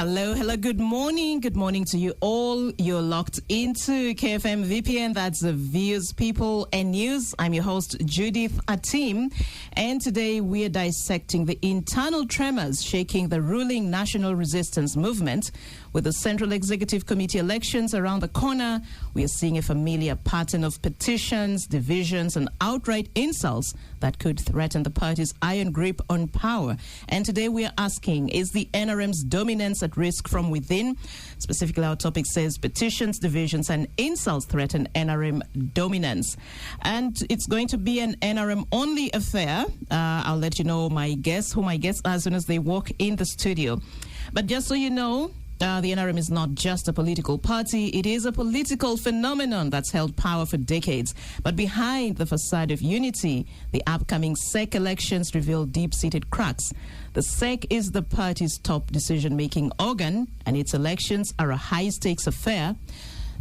Hello, good morning. Good morning to you all. You're locked into KFM VPN, that's the Views, People and News. I'm your host, Judith Atim, and today we are dissecting the internal tremors shaking the ruling National Resistance Movement. With the Central Executive Committee elections around the corner, we are seeing a familiar pattern of petitions, divisions, and outright insults that could threaten the party's iron grip on power. And today we are asking, is the NRM's dominance at risk from within? Specifically, our topic says petitions, divisions, and insults threaten NRM dominance. And it's going to be an NRM-only affair. I'll let you know who my guests are as soon as they walk in the studio. But just so you know, the NRM is not just a political party, it is a political phenomenon that's held power for decades. But behind the facade of unity, the upcoming SEC elections reveal deep-seated cracks. The SEC is the party's top decision-making organ, and its elections are a high-stakes affair.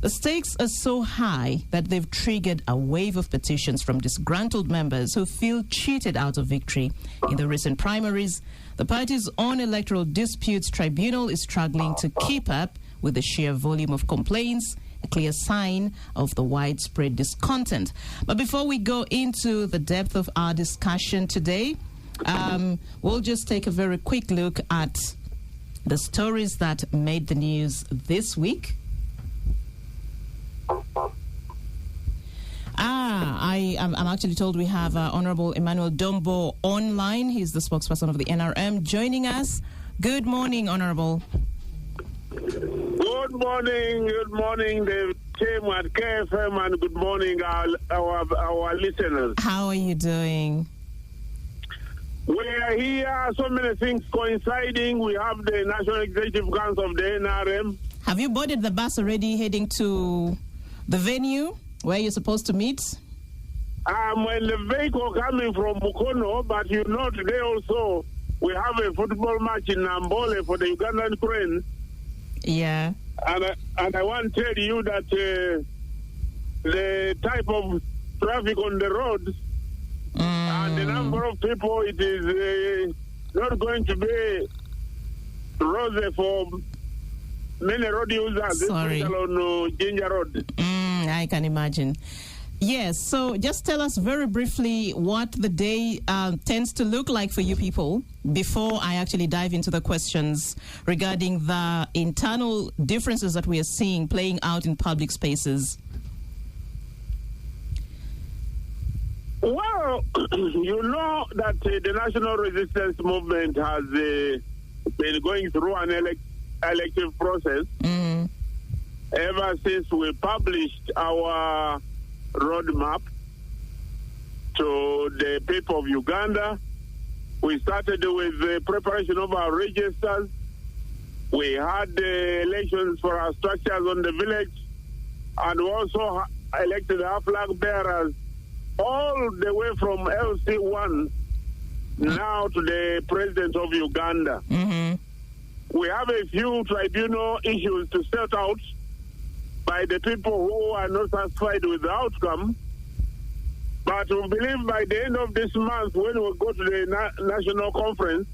The stakes are so high that they've triggered a wave of petitions from disgruntled members who feel cheated out of victory. In the recent primaries, the party's own electoral disputes tribunal is struggling to keep up with the sheer volume of complaints, a clear sign of the widespread discontent. But before we go into the depth of our discussion today, we'll just take a very quick look at the stories that made the news this week. I'm actually told we have Honorable Emmanuel Dombo online. He's the spokesperson of the NRM joining us. Good morning, Honorable. Good morning, the team at KFM, and good morning, our listeners. How are you doing? We are here, so many things coinciding. We have the National Executive Council of the NRM. Have you boarded the bus already heading to the venue where you're supposed to meet? I'm in the vehicle coming from Mukono, but you know today also we have a football match in Nambole for the Ugandan Cranes. Yeah. And I want to tell you that the type of traffic on the roads and the number of people, it is not going to be rosy for many road users, especially on Ginger Road. I can imagine. Yes, so just tell us very briefly what the day tends to look like for you people before I actually dive into the questions regarding the internal differences that we are seeing playing out in public spaces. Well, you know that the National Resistance Movement has been going through an elective process ever since we published our roadmap to the people of Uganda. We started with the preparation of our registers. We had the elections for our structures on the village, and we also elected our flag bearers all the way from LC1 now to the president of Uganda. We have a few tribunal issues to set out by the people who are not satisfied with the outcome. But we believe by the end of this month, when we go to the national conference,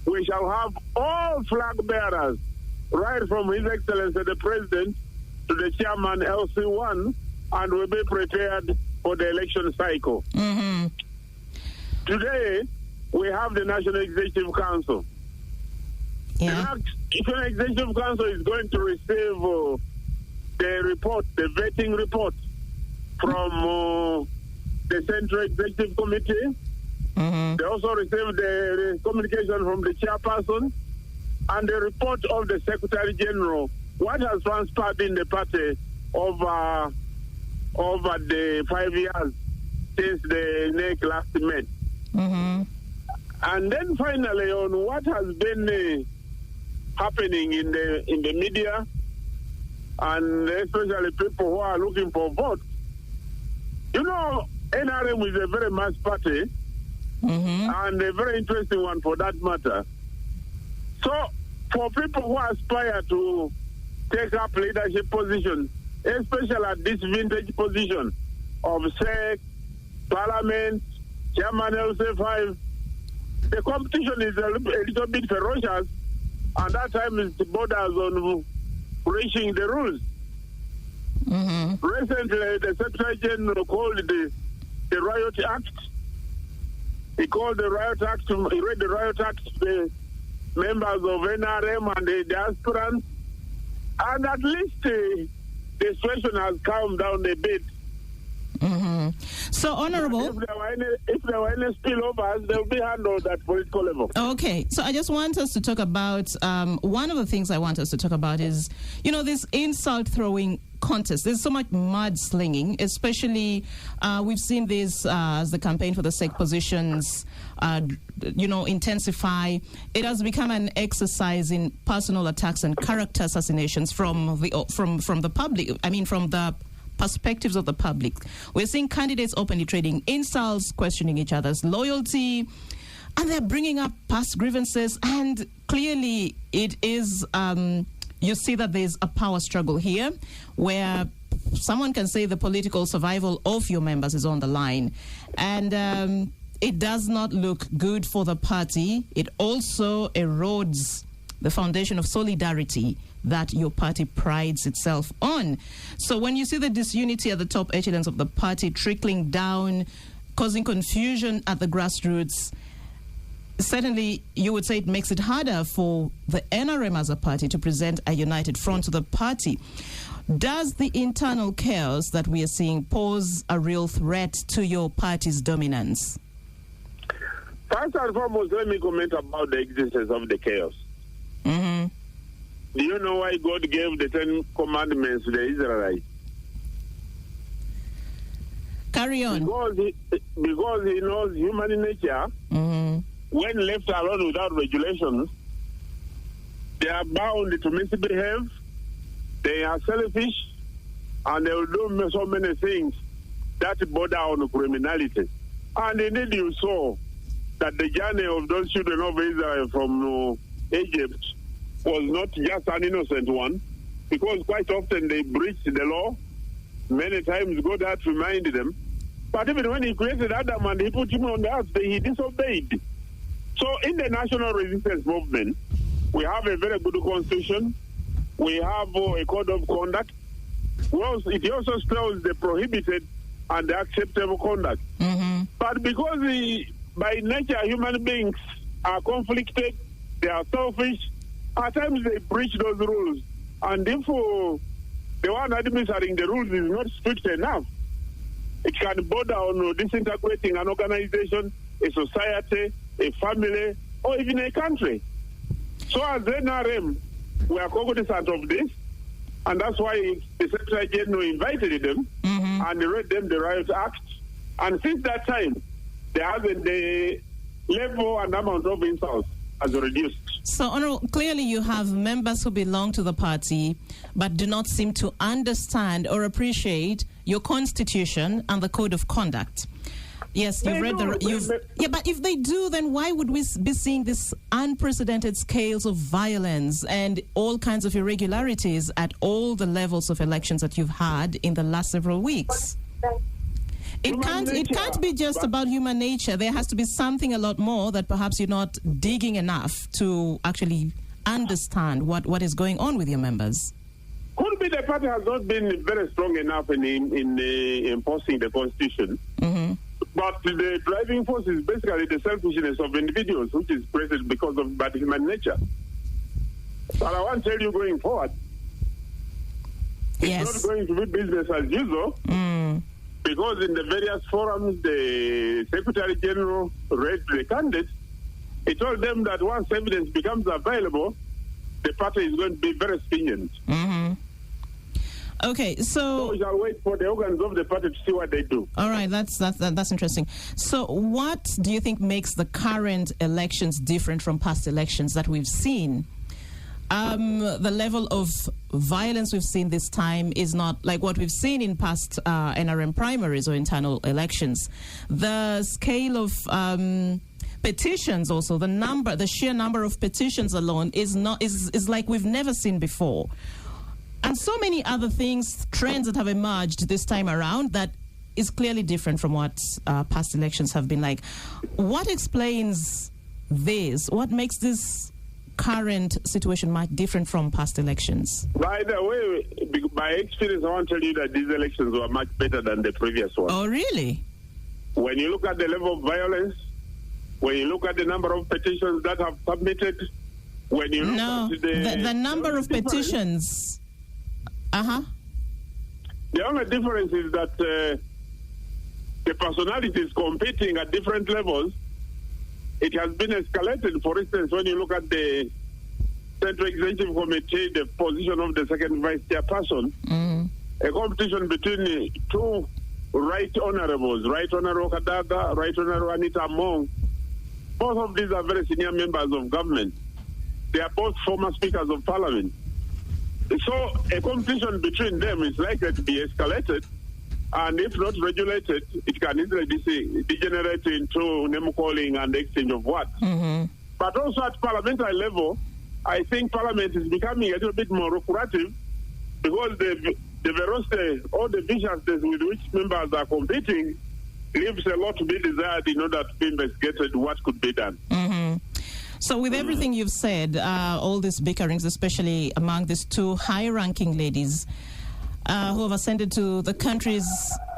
we shall have all flag bearers, right from His Excellency the President to the Chairman LC1, and we'll be prepared for the election cycle. Today, we have the National Executive Council. Yeah. The National Executive Council is going to receive the report, the vetting report from the Central Executive Committee. They also received the communication from the chairperson and the report of the Secretary General. What has transpired in the party over the 5 years since the NEC last met. And then finally on what has been happening in the media, and especially people who are looking for votes. You know, NRM is a very mass party, and a very interesting one for that matter. So, for people who aspire to take up leadership positions, especially at this vintage position of SEC, Parliament, Chairman LC5, the competition is a little bit ferocious, And that time is the borders on breaching the rules. Recently, the Secretary General called the Riot Act. He called the Riot Act, he read the Riot Act to the members of NRM and the diasporans. And at least the situation has calmed down a bit. So, Honorable, if there were any spillovers, they'll be handled at political level. Okay, so I just want us to talk about one of the things I want us to talk about is, this insult throwing contest. There's so much mudslinging, especially we've seen this as the campaign for the SEC positions, intensify. It has become an exercise in personal attacks and character assassinations from the public. I mean, from the perspectives of the public. We're seeing candidates openly trading insults, questioning each other's loyalty, and they're bringing up past grievances. And clearly, it is. You see that there's a power struggle here, where someone can say the political survival of your members is on the line, and it does not look good for the party. It also erodes the foundation of solidarity that your party prides itself on. So when you see the disunity at the top echelons of the party trickling down, causing confusion at the grassroots, certainly you would say it makes it harder for the NRM as a party to present a united front to the party. Does the internal chaos that we are seeing pose a real threat to your party's dominance? First and foremost, let me comment about the existence of the chaos. Do you know why God gave the 10 commandments to the Israelites? Carry on. Because he knows human nature, when left alone without regulations, they are bound to misbehave, they are selfish, and they will do so many things that border on criminality. And indeed you saw that the journey of those children of Israel from Egypt was not just an innocent one, because quite often they breached the law. Many times God had to remind them. But even when he created Adam and he put him on the earth, he disobeyed. So in the national resistance movement, we have a very good constitution. We have a code of conduct. It also spells the prohibited and the acceptable conduct. But because by nature human beings are conflicted, they are selfish, at times they breach those rules. And if the one administering the rules is not strict enough, it can border on disintegrating an organization, a society, a family, or even a country. So as NRM, we are cognizant of this, and that's why the Secretary General invited them and read them the Riot Act. And since that time, the level and amount of insults has reduced. So, Honorable, clearly you have members who belong to the party but do not seem to understand or appreciate your constitution and the code of conduct. Yes, you've read but if they do, then why would we be seeing this unprecedented scales of violence and all kinds of irregularities at all the levels of elections that you've had in the last several weeks? It can't be just about human nature. There has to be something a lot more that perhaps you're not digging enough to actually understand what is going on with your members. Could be the party has not been very strong enough in enforcing the constitution. But the driving force is basically the selfishness of individuals, which is created because of bad human nature. But I want to tell you going forward, it's not going to be business as usual. Because in the various forums, the Secretary General read the candidates. He told them that once evidence becomes available, the party is going to be very stringent. Okay, so we shall wait for the organs of the party to see what they do. All right, that's interesting. So what do you think makes the current elections different from past elections that we've seen? The level of violence we've seen this time is not like what we've seen in past NRM primaries or internal elections. The scale of petitions, also the sheer number of petitions alone is like we've never seen before, and so many other trends that have emerged this time around that is clearly different from what past elections have been like. What explains this? What makes this current situation much different from past elections? By the way, by experience, I want to tell you that these elections were much better than the previous ones. Oh, really? When you look at the level of violence, when you look at the number of petitions that have submitted, when you look at the number of petitions. The only difference is that the personalities competing at different levels, it has been escalated. For instance, when you look at the Central Executive Committee, the position of the second vice chairperson, a competition between two right honorables, Right Honorable Kadaga, Right Honorable Anita Among. Both of these are very senior members of government. They are both former speakers of parliament. So a competition between them is likely to be escalated, and if not regulated, it can easily degenerate into name-calling and exchange of words. But also at parliamentary level, I think parliament is becoming a little bit more lucrative because the ferocity or the viciousness with which members are competing leaves a lot to be desired in order to be investigated what could be done. So with everything you've said, all these bickerings, especially among these two high-ranking ladies who have ascended to the country's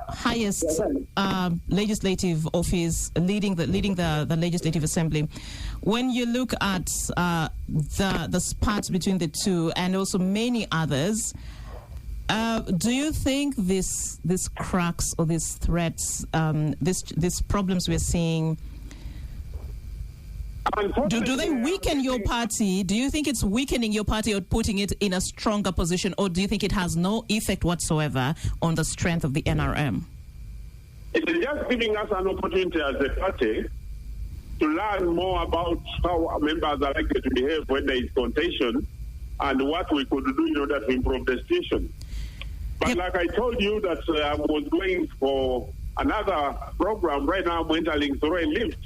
highest legislative office, leading the Legislative Assembly, when you look at the spat between the two and also many others, do you think these cracks or these threats, these problems we're seeing, do they weaken your party? Do you think it's weakening your party or putting it in a stronger position, or do you think it has no effect whatsoever on the strength of the NRM? It is just giving us an opportunity as a party to learn more about how our members are likely to behave when there is contention and what we could do in order to improve the situation. But like I told you that I was going for another program, right now I'm entering through a lift.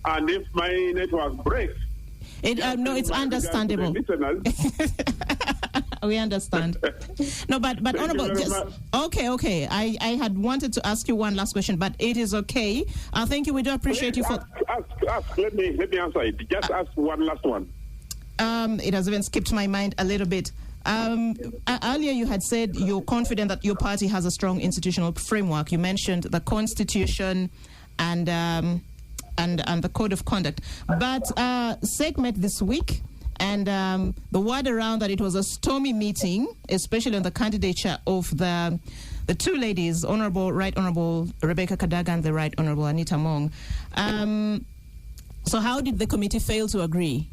And if my network breaks... no, it's understandable. We understand. No, but Honorable... Okay. I had wanted to ask you one last question, but it is okay. Thank you. We do appreciate you for... Ask. Let me answer it. Just ask one last one. It has even skipped my mind a little bit. Earlier you had said you're confident that your party has a strong institutional framework. You mentioned the Constitution and the Code of Conduct. But SEC met this week, and the word around that it was a stormy meeting, especially on the candidature of the two ladies, Right Honourable Rebecca Kadaga and the Right Honourable Anita Among. So how did the committee fail to agree?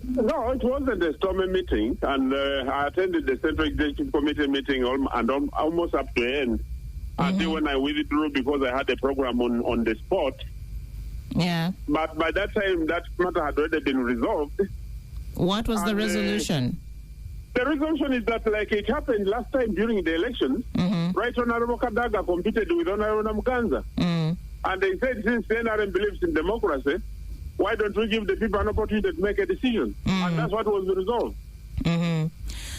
No, it wasn't a stormy meeting, and I attended the Central Executive Committee meeting and almost up to the end, until when I withdrew because I had a program on the spot. Yeah. But by that time, that matter had already been resolved. What was the resolution? The resolution is that, like it happened last time during the election, Right Honorable Kadaga competed with Honorable Muganza. And they said, since the NRM believes in democracy, why don't we give the people an opportunity to make a decision? And that's what was resolved.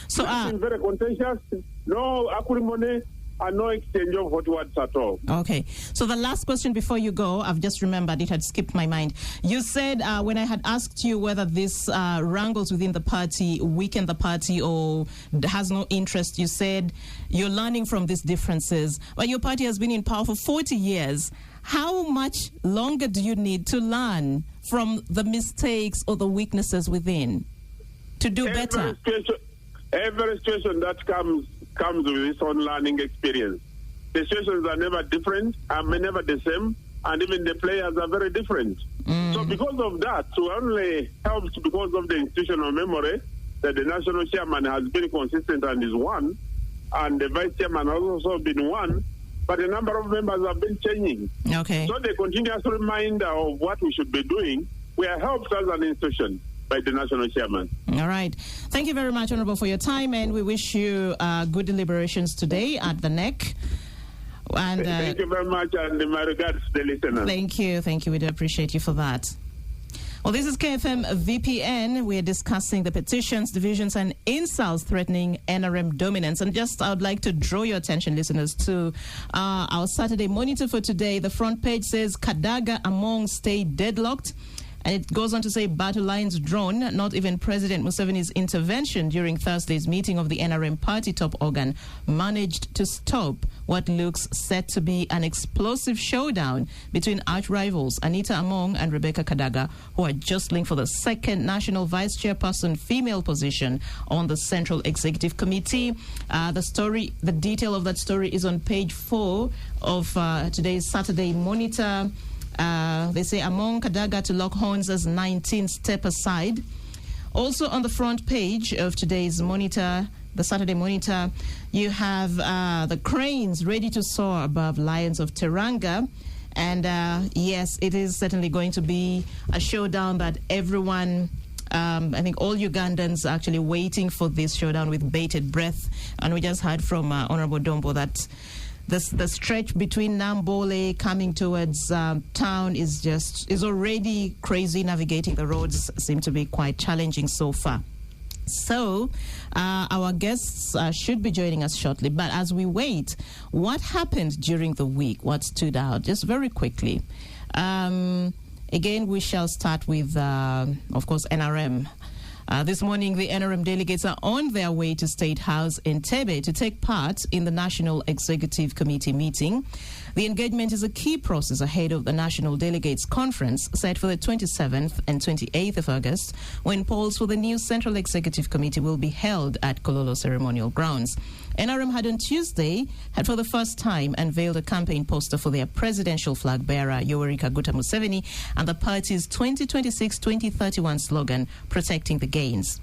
So, it's been very contentious, no acrimony, and no exchange of hot words at all. Okay. So the last question before you go, I've just remembered, it had skipped my mind. You said when I had asked you whether this wrangles within the party weaken the party or has no interest, you said you're learning from these differences. But your party has been in power for 40 years. How much longer do you need to learn from the mistakes or the weaknesses within to do better? Every situation that comes with its own learning experience. The situations are never different, never the same, and even the players are very different. So because of that, so only helps because of the institutional memory that the national chairman has been consistent and is one, and the vice chairman has also been one, but the number of members have been changing. Okay. So the continuous reminder of what we should be doing, we are helped as an institution by the national chairman. All right. Thank you very much, Honorable, for your time, and we wish you good deliberations today at the NEC. And thank you very much, and my regards to the listeners. Thank you. We do appreciate you for that. Well, this is KFM VPN. We are discussing the petitions, divisions, and insults threatening NRM dominance. And I would like to draw your attention, listeners, to our Saturday monitor for today. The front page says Kadaga Among stay deadlocked. And it goes on to say battle lines drawn. Not even President Museveni's intervention during Thursday's meeting of the NRM party top organ managed to stop what looks set to be an explosive showdown between arch rivals Anita Among and Rebecca Kadaga, who are jostling for the second national vice chairperson female position on the Central Executive Committee. The detail of that story is on page 4 of today's Saturday Monitor. They say Among Kadaga to lock horns as 19 step aside. Also on the front page of today's Monitor, the Saturday Monitor, you have the cranes ready to soar above Lions of Teranga. And yes, it is certainly going to be a showdown that everyone, I think all Ugandans are actually waiting for this showdown with bated breath. And we just heard from Honorable Dombo that the stretch between Nambole coming towards town is already crazy. Navigating the roads seem to be quite challenging so far. So our guests should be joining us shortly. But as we wait, what happened during the week? What stood out? Just very quickly. Again, we shall start with, of course, NRM. This morning, the NRM delegates are on their way to State House in Tebe to take part in the National Executive Committee meeting. The engagement is a key process ahead of the National Delegates Conference set for the 27th and 28th of August, when polls for the new Central Executive Committee will be held at Kololo Ceremonial Grounds. NRM had on Tuesday, for the first time, unveiled a campaign poster for their presidential flag bearer, Yoweri Kaguta Museveni, and the party's 2026-2031 slogan, Protecting the Gains.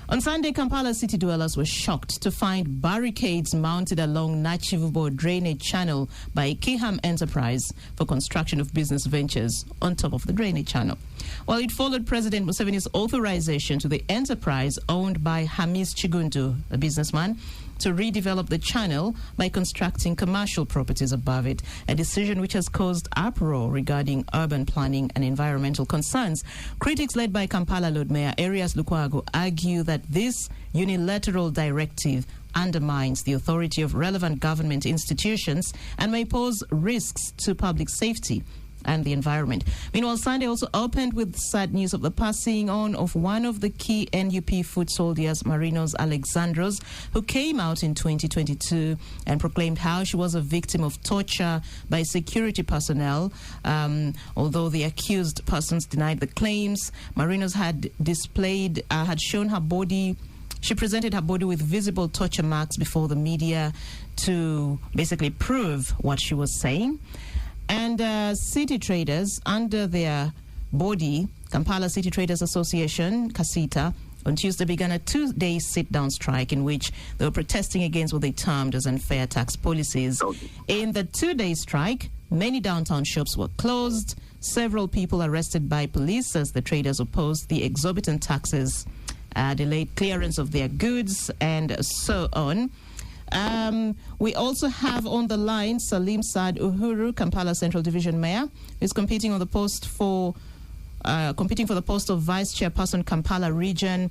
On Sunday, Kampala city dwellers were shocked to find barricades mounted along Nachivubo drainage channel by Kiham Enterprise for construction of business ventures on top of the drainage channel. While it followed President Museveni's authorization to the enterprise owned by Hamis Chigundu, a businessman, to redevelop the channel by constructing commercial properties above it, a decision which has caused uproar regarding urban planning and environmental concerns. Critics led by Kampala Lord Mayor Arias Lukwago argue that this unilateral directive undermines the authority of relevant government institutions and may pose risks to public safety and the environment. Meanwhile, Sunday also opened with sad news of the passing on of one of the key NUP foot soldiers, Marinos Alexandros, who came out in 2022 and proclaimed how she was a victim of torture by security personnel. Although the accused persons denied the claims, Marinos had shown her body. She presented her body with visible torture marks before the media to basically prove what she was saying. And city traders, under their body, Kampala City Traders Association, Kasita, on Tuesday began a 2-day sit-down strike in which they were protesting against what they termed as unfair tax policies. In the 2-day strike, many downtown shops were closed, several people arrested by police as the traders opposed the exorbitant taxes, delayed clearance of their goods, and so on. We also have on the line Salim Saad Uhuru, Kampala Central Division Mayor, who's competing for the post of Vice Chairperson, Kampala Region.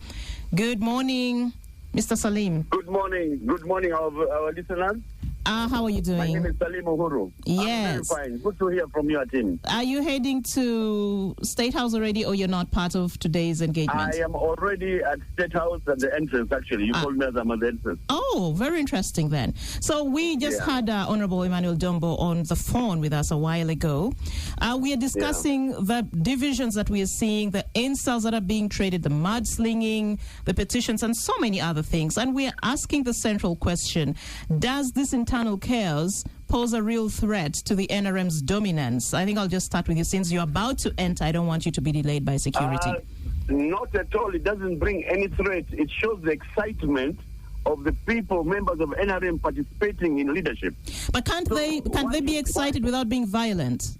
Good morning, Mr. Salim. Good morning. Good morning, our listeners. How are you doing? My name is Salim Uhuru. Yes. I'm very fine. Good to hear from your team. Are you heading to State House already, or you're not part of today's engagement? I am already at State House at the entrance, actually. You called me as I'm at the entrance. Oh, very interesting then. So we just had Honorable Emmanuel Dombo on the phone with us a while ago. We are discussing the divisions that we are seeing, the insults that are being traded, the mudslinging, the petitions, and so many other things. And we are asking the central question, does this internal chaos pose a real threat to the NRM's dominance? I think I'll just start with you. Since you're about to enter, I don't want you to be delayed by security. Not at all. It doesn't bring any threat. It shows the excitement of the people, members of NRM, participating in leadership. But can't they be excited without being violent?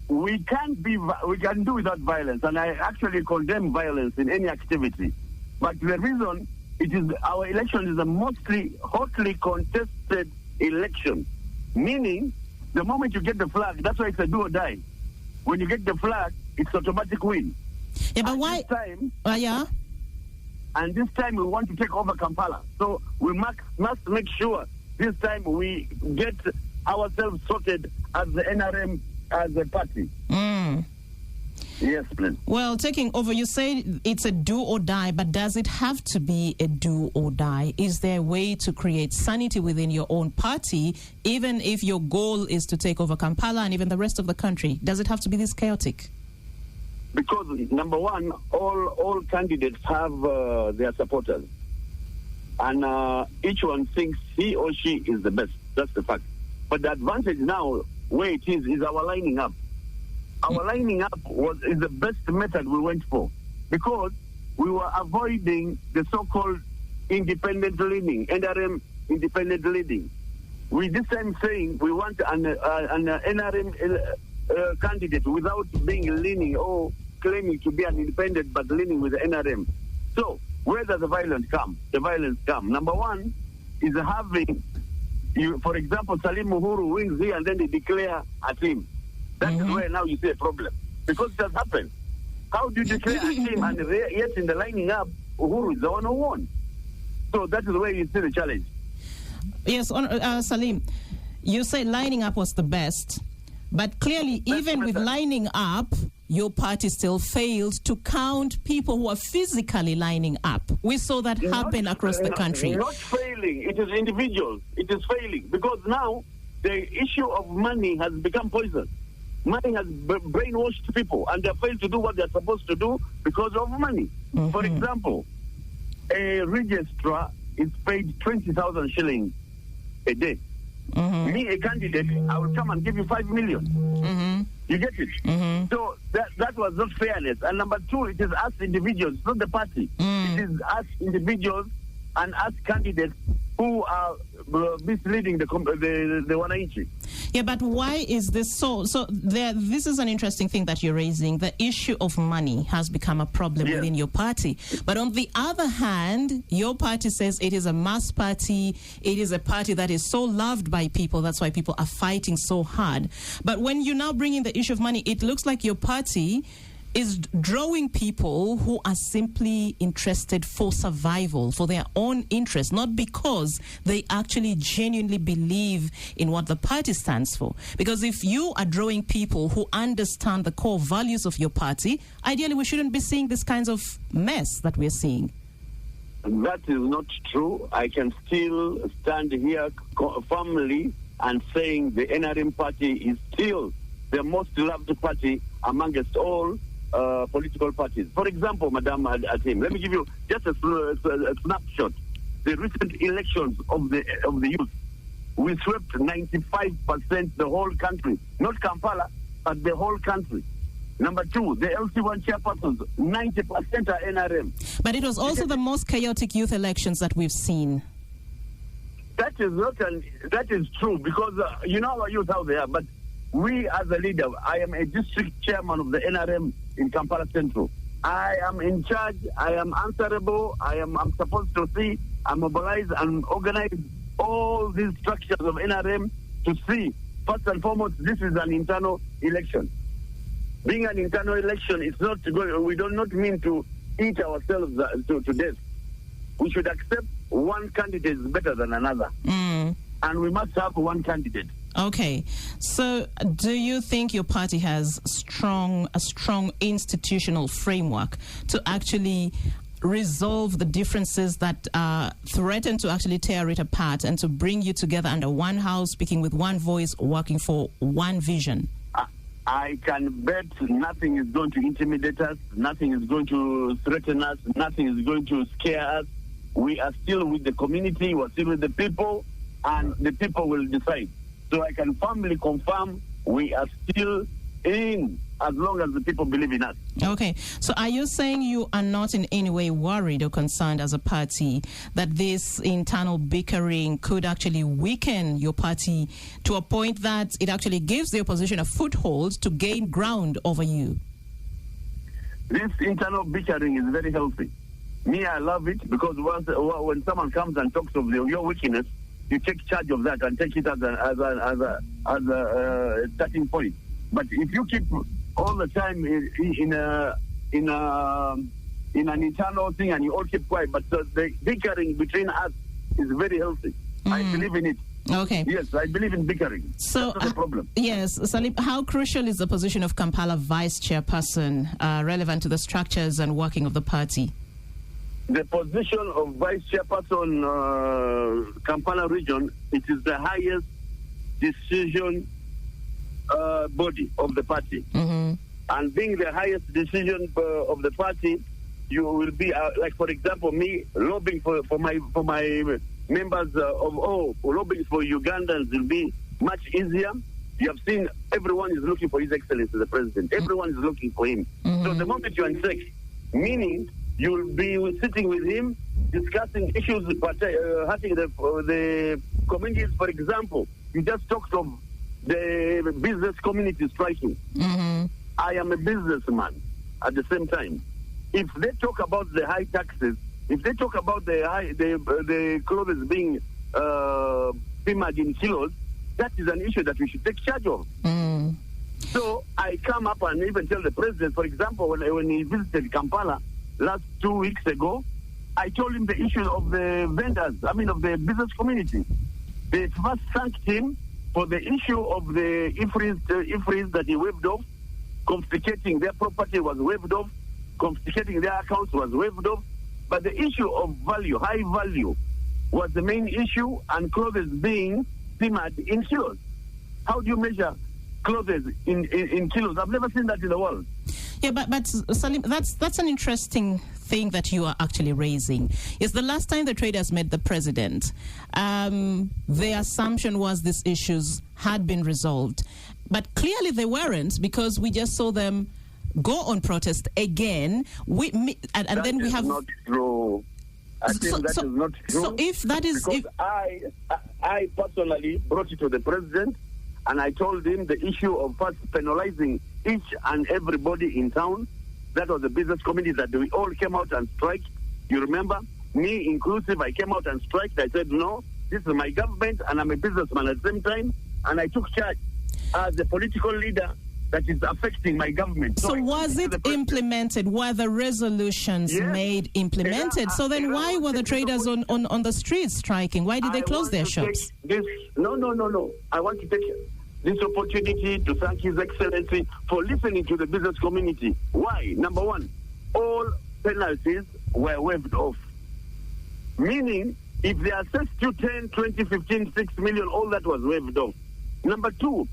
We can do without violence, and I actually condemn violence in any activity. But the reason our election is a mostly hotly contested election, meaning the moment you get the flag, that's why it's a do or die. When you get the flag, it's automatic win. Yeah, but why? And this time we want to take over Kampala. So we must make sure this time we get ourselves sorted as the NRM, as a party. Yes, please. Well, taking over, you say it's a do or die, but does it have to be a do or die? Is there a way to create sanity within your own party, even if your goal is to take over Kampala and even the rest of the country? Does it have to be this chaotic? Because, number one, all candidates have their supporters. And each one thinks he or she is the best. That's the fact. But the advantage now, where it is our lining up. Our lining up is the best method we went for, because we were avoiding the so-called independent leading, NRM independent leading. With this time saying we want an NRM candidate without being leaning or claiming to be an independent but leaning with the NRM. So where does the violence come? The violence come. Number one is having, for example, Salim Uhuru wins here and then they declare a team. That is where now you see a problem. Because it has happened. How do you declare a team and yet in the lining up, Uhuru is the one who won? So that is where you see the challenge. Yes, Salim, you say lining up was the best, but clearly even with lining up, your party still failed to count people who are physically lining up. We saw that happen across the country. Not failing, it is individuals. It is failing because now the issue of money has become poison. Money has brainwashed people and they failed to do what they're supposed to do because of money. For example, a registrar is paid 20,000 shillings a day. Me, a candidate, I will come and give you 5 million. You get it? So that was not fairness. And number two, it is us individuals, not the party. It is us individuals and us candidates who are misleading the wananchi. Yeah, but why is this so? So this is an interesting thing that you're raising. The issue of money has become a problem within your party. But on the other hand, your party says it is a mass party. It is a party that is so loved by people. That's why people are fighting so hard. But when you now bring in the issue of money, it looks like your party is drawing people who are simply interested for survival, for their own interest, not because they actually genuinely believe in what the party stands for. Because if you are drawing people who understand the core values of your party, ideally we shouldn't be seeing this kinds of mess that we're seeing. That is not true. I can still stand here firmly and saying the NRM party is still the most loved party amongst all political parties. For example, Madam Atim, let me give you just a snapshot. The recent elections of the youth, we swept 95% the whole country, not Kampala, but the whole country. Number two, the LC1 chairpersons, 90% are NRM. But it was also the most chaotic youth elections that we've seen. That is true because you know our youth how they are, but we as a leader, I am a district chairman of the NRM in Kampala Central. I am in charge, I am answerable, I'm supposed to see, I mobilize and organize all these structures of NRM to see, first and foremost, this is an internal election. Being an internal election, it's not going, we do not mean to eat ourselves to death. We should accept one candidate is better than another. And we must have one candidate. Okay. So do you think your party has a strong institutional framework to actually resolve the differences that threaten to actually tear it apart and to bring you together under one house, speaking with one voice, working for one vision? I can bet nothing is going to intimidate us, nothing is going to threaten us, nothing is going to scare us. We are still with the community, we are still with the people, and the people will decide. So I can firmly confirm we are still in as long as the people believe in us. Okay. So are you saying you are not in any way worried or concerned as a party that this internal bickering could actually weaken your party to a point that it actually gives the opposition a foothold to gain ground over you? This internal bickering is very healthy. Me, I love it because when someone comes and talks of your weakness, you take charge of that and take it as a starting point. But if you keep all the time in an internal thing and you all keep quiet, but the bickering between us is very healthy. I believe in it. Okay. Yes, I believe in bickering. So, that's not a problem. Yes, Salim, how crucial is the position of Kampala vice chairperson relevant to the structures and working of the party? The position of vice chairperson Kampala region, it is the highest decision body of the party. Mm-hmm. And being the highest decision of the party, you will be like, for example, me lobbying for my members lobbying for Ugandans will be much easier. You have seen everyone is looking for His Excellency the President. Everyone is looking for him. Mm-hmm. So the moment you uncheck, meaning you will be sitting with him, discussing issues hurting the communities. For example, you just talked of the business community striking. Mm-hmm. I am a businessman at the same time. If they talk about the high taxes, if they talk about the clothes being simmered in kilos, that is an issue that we should take charge of. Mm. So I come up and even tell the president, for example, when he visited Kampala last 2 weeks ago, I told him the issue of the vendors, of the business community. They first thanked him for the issue of the IFRIs that he waived off, confiscating their property was waived off, confiscating their accounts was waived off, but the issue of value, high value, was the main issue, and clothes being simmered in kilos. How do you measure clothes in kilos? I've never seen that in the world. Yeah, but Salim, that's an interesting thing that you are actually raising. Is the last time the traders met the president, the assumption was these issues had been resolved. But clearly they weren't, because we just saw them go on protest again. Then we have... Not true. I think that is not true. So if that is... Because I personally brought it to the president, and I told him the issue of first penalizing each and everybody in town. That was the business community that we all came out and striked. You remember? Me inclusive, I came out and striked. I said, no, this is my government, and I'm a businessman at the same time, and I took charge as a political leader that is affecting my government. So was it implemented? Were the resolutions made implemented? So then why were the traders on the streets striking? Why did they close their shops? No. I want to take this opportunity to thank His Excellency for listening to the business community. Why? Number one, all penalties were waived off. Meaning, if they assessed you 10, 20, 15, 6 million, all that was waived off. Number two,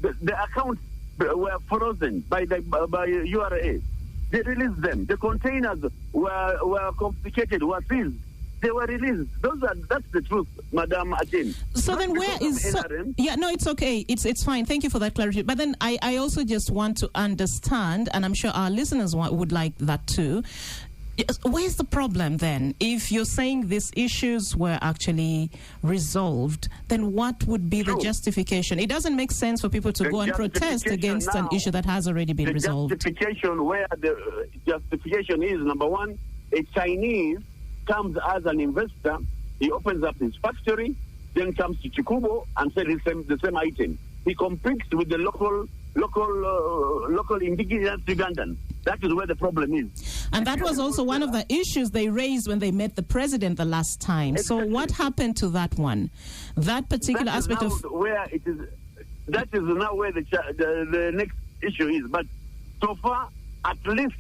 the accounts were frozen by URA. They released them. The containers were confiscated, were seized. They were released. That's the truth, Madam Atin. So then where is... it's okay. It's fine. Thank you for that clarity. But then I also just want to understand, and I'm sure our listeners would like that too, where's the problem then? If you're saying these issues were actually resolved, then what would be the justification? It doesn't make sense for people to go and protest against an issue that has already been resolved. Where the justification is, number one, a Chinese comes as an investor, he opens up his factory, then comes to Chikubo and sells the same item. He competes with the local indigenous Ugandans. That is where the problem is. And that was also one of the issues they raised when they met the president the last time. Exactly. So what happened to that one? That particular aspect of... where it is, that is now where the next issue is. But so far, at least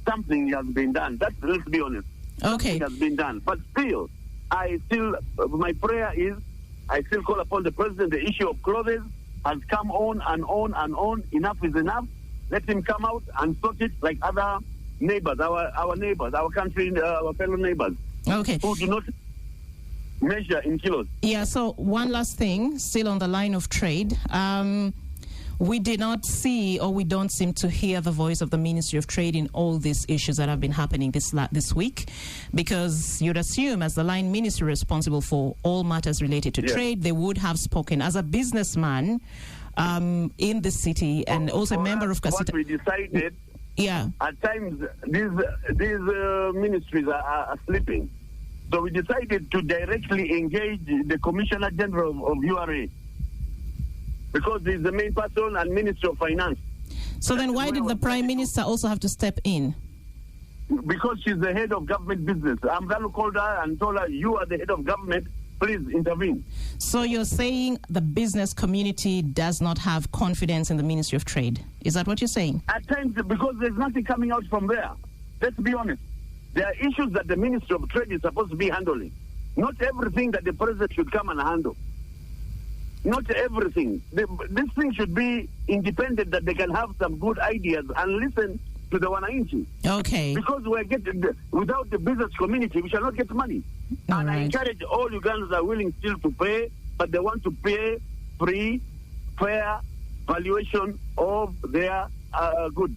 something has been done. Let's be honest. Okay. Something has been done. But still, my prayer is, I still call upon the president. The issue of clothes has come on and on and on. Enough is enough. Let him come out and sort it like other neighbors, our neighbors, our country, our fellow neighbors. Okay. Who do not measure in kilos. Yeah, so one last thing, still on the line of trade. We did not see, or we don't seem to hear the voice of the Ministry of Trade in all these issues that have been happening this week, because you'd assume as the line ministry responsible for all matters related to trade, they would have spoken. As a businessman in the city and also a member of Kasita. What we decided, at times these ministries are sleeping. So we decided to directly engage the Commissioner General of URA, because he's the main person and Minister of Finance. So then why did the Prime Minister also have to step in? Because she's the head of government business. Amzalo called her and told her, you are the head of government, please intervene. So you're saying the business community does not have confidence in the Ministry of Trade. Is that what you're saying? At times, because there's nothing coming out from there. Let's be honest. There are issues that the Ministry of Trade is supposed to be handling. Not everything that the president should come and handle. Not everything. This thing should be independent, that they can have some good ideas and listen to the Wananchi. Okay. Because we're getting, without the business community, we shall not get money. All and right. I encourage all Ugandans are willing still to pay, but they want to pay free, fair valuation of their goods.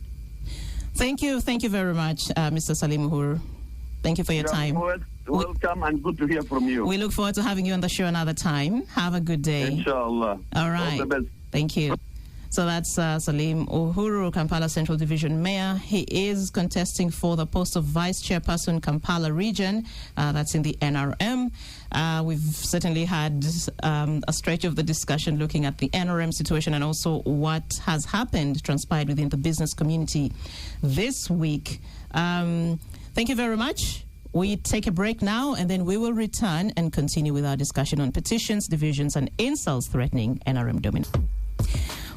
Thank you very much, Mr. Salim Uhuru. Thank you for your time. Welcome and good to hear from you. We look forward to having you on the show another time. Have a good day. Inshallah. All right. All the best. Thank you. So that's Salim Uhuru, Kampala Central Division Mayor. He is contesting for the post of Vice Chairperson, Kampala Region. That's in the NRM. We've certainly had a stretch of the discussion looking at the NRM situation and also what has happened, transpired within the business community this week. Thank you very much. We take a break now, and then we will return and continue with our discussion on petitions, divisions, and insults threatening NRM dominance.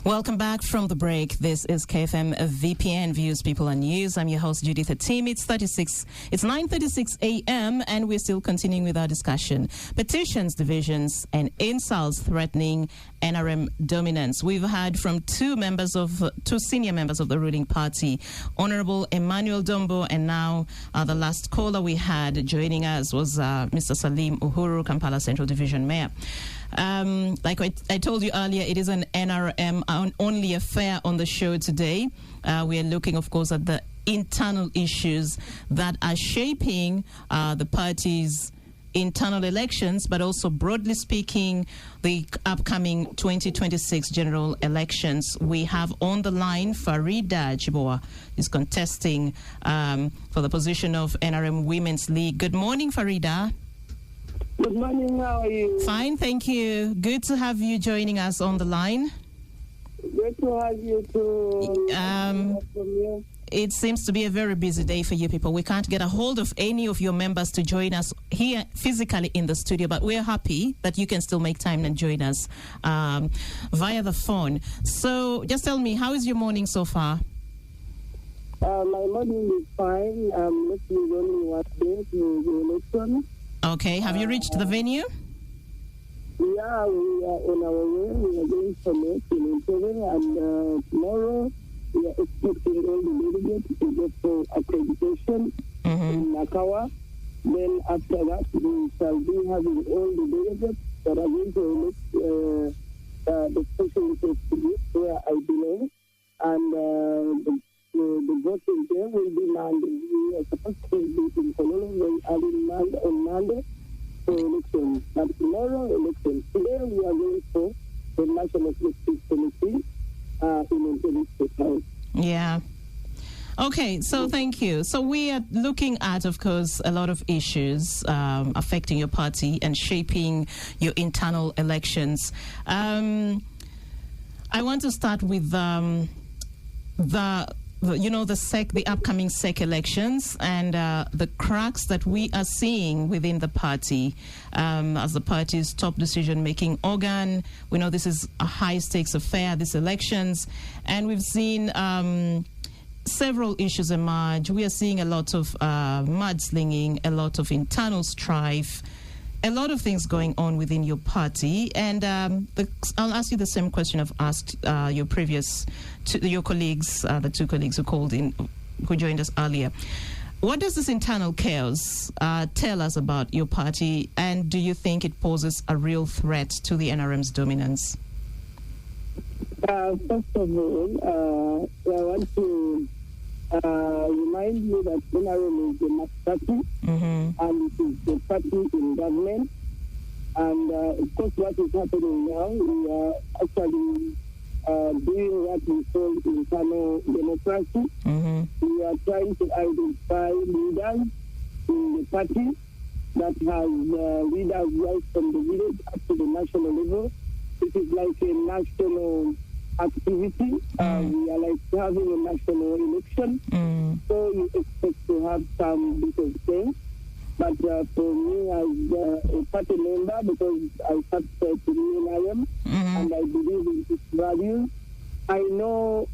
Welcome back from the break. This is KFM VPN Views, People and News. I'm your host, Judith Atim. It's 9:36 a.m. and we're still continuing with our discussion. Petitions, divisions, and insults threatening NRM dominance. We've heard from two senior members of the ruling party, Honorable Emmanuel Dombo, and now the last caller we had joining us was Mr. Salim Uhuru, Kampala Central Division Mayor. Like I told you earlier, it is an NRM only affair on the show today. We are looking, of course, at the internal issues that are shaping the party's internal elections, but also, broadly speaking, the upcoming 2026 general elections. We have on the line Farida Chibowa, is contesting for the position of NRM Women's League. Good morning, Farida. Good morning, how are you? Fine, thank you. Good to have you joining us on the line. Good to have you too. It seems to be a very busy day for you people. We can't get a hold of any of your members to join us here physically in the studio, but we're happy that you can still make time and join us via the phone. So just tell me, how is your morning so far? My morning is fine. I'm looking only one day to the election. Okay, have you reached the venue? Yeah, we are on our way. We are going from it in Uganda, and tomorrow we are expecting all the delegates to get for accreditation in Nakawa. Then after that, we shall be having all the delegates that are going to elect the special interest group where I belong. And the voting there will be Monday. We are supposed to be in Kololo very early on Monday for election. But tomorrow, election. Today, we are going for the National Executive Committee in the State House. Yeah. Okay, so thank you. So we are looking at, of course, a lot of issues affecting your party and shaping your internal elections. I want to start with the upcoming SEC elections and the cracks that we are seeing within the party as the party's top decision-making organ. We know this is a high-stakes affair, these elections, and we've seen several issues emerge. We are seeing a lot of mudslinging, a lot of internal strife, a lot of things going on within your party. And I'll ask you the same question I've asked your colleagues, the two colleagues who joined us earlier. What does this internal chaos tell us about your party, and do you think it poses a real threat to the NRM's dominance? First of all, I want to remind you that NRM is a mass party, and it is the party in government. And of course, what is happening now, we are actually doing what we call internal democracy. We are trying to identify leaders in the party that has leaders right from the village up to the national level. It is like a national activity. We are like having a national election. So you expect to have some bit of change. But for me as a party member, because I subscribe to the NRM and I believe in its values, I know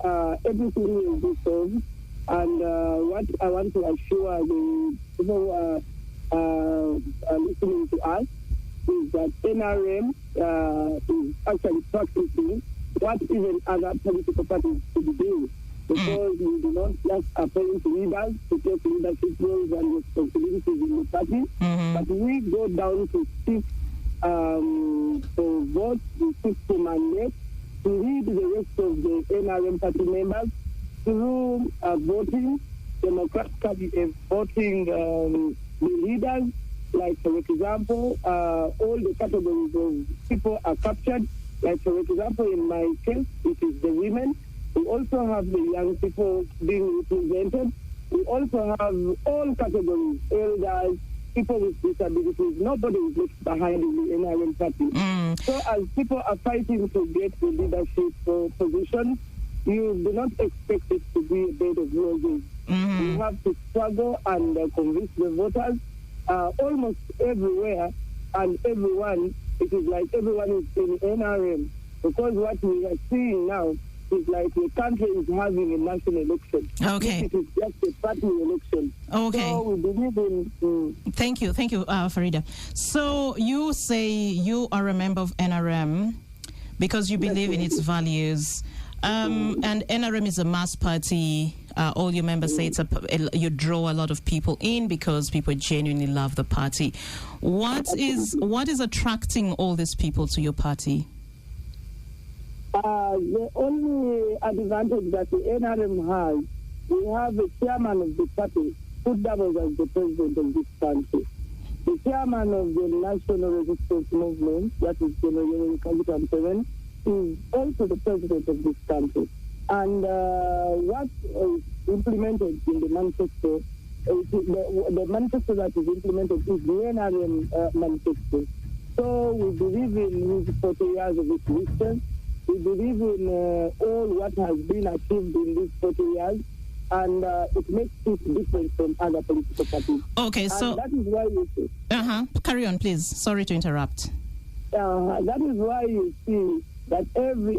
everything will be solved. And what I want to assure the people who are listening to us is that NRM is actually practicing what even other political parties should do. Because we do not just appoint leaders to take leadership roles and responsibilities in the party, but we go down to seek for votes, we seek for mandates to lead the rest of the NRM party members through voting, democratically voting the leaders. Like, for example, all the categories of people are captured. Like, for example, in my case, it is the women. We also have the young people being represented. We also have all categories, elders, people with disabilities. Nobody is left behind in the NRM party. So as people are fighting to get the leadership positions, you do not expect it to be a bed of roses. You have to struggle and convince the voters almost everywhere and everyone. It is like everyone is in NRM, because what we are seeing now is like the country is having a national election. Okay. It is just a party election. Okay. So we believe in... Thank you, Farida. So you say you are a member of NRM because you believe in its values. And NRM is a mass party. All your members say you draw a lot of people in because people genuinely love the party. What is attracting all these people to your party? The only advantage that the NRM has, we have a chairman of the party who doubles as the president of this country. The chairman of the National Resistance Movement, that is General Kampala 7, is also the president of this country. And what is implemented in the manifesto, the manifesto that is implemented is the NRM manifesto. So we believe in his 40 years of existence. We believe in all what has been achieved in these 40 years, and it makes it different from other political parties. Okay, and so... that is why you see... Carry on, please. Sorry to interrupt. That is why you see that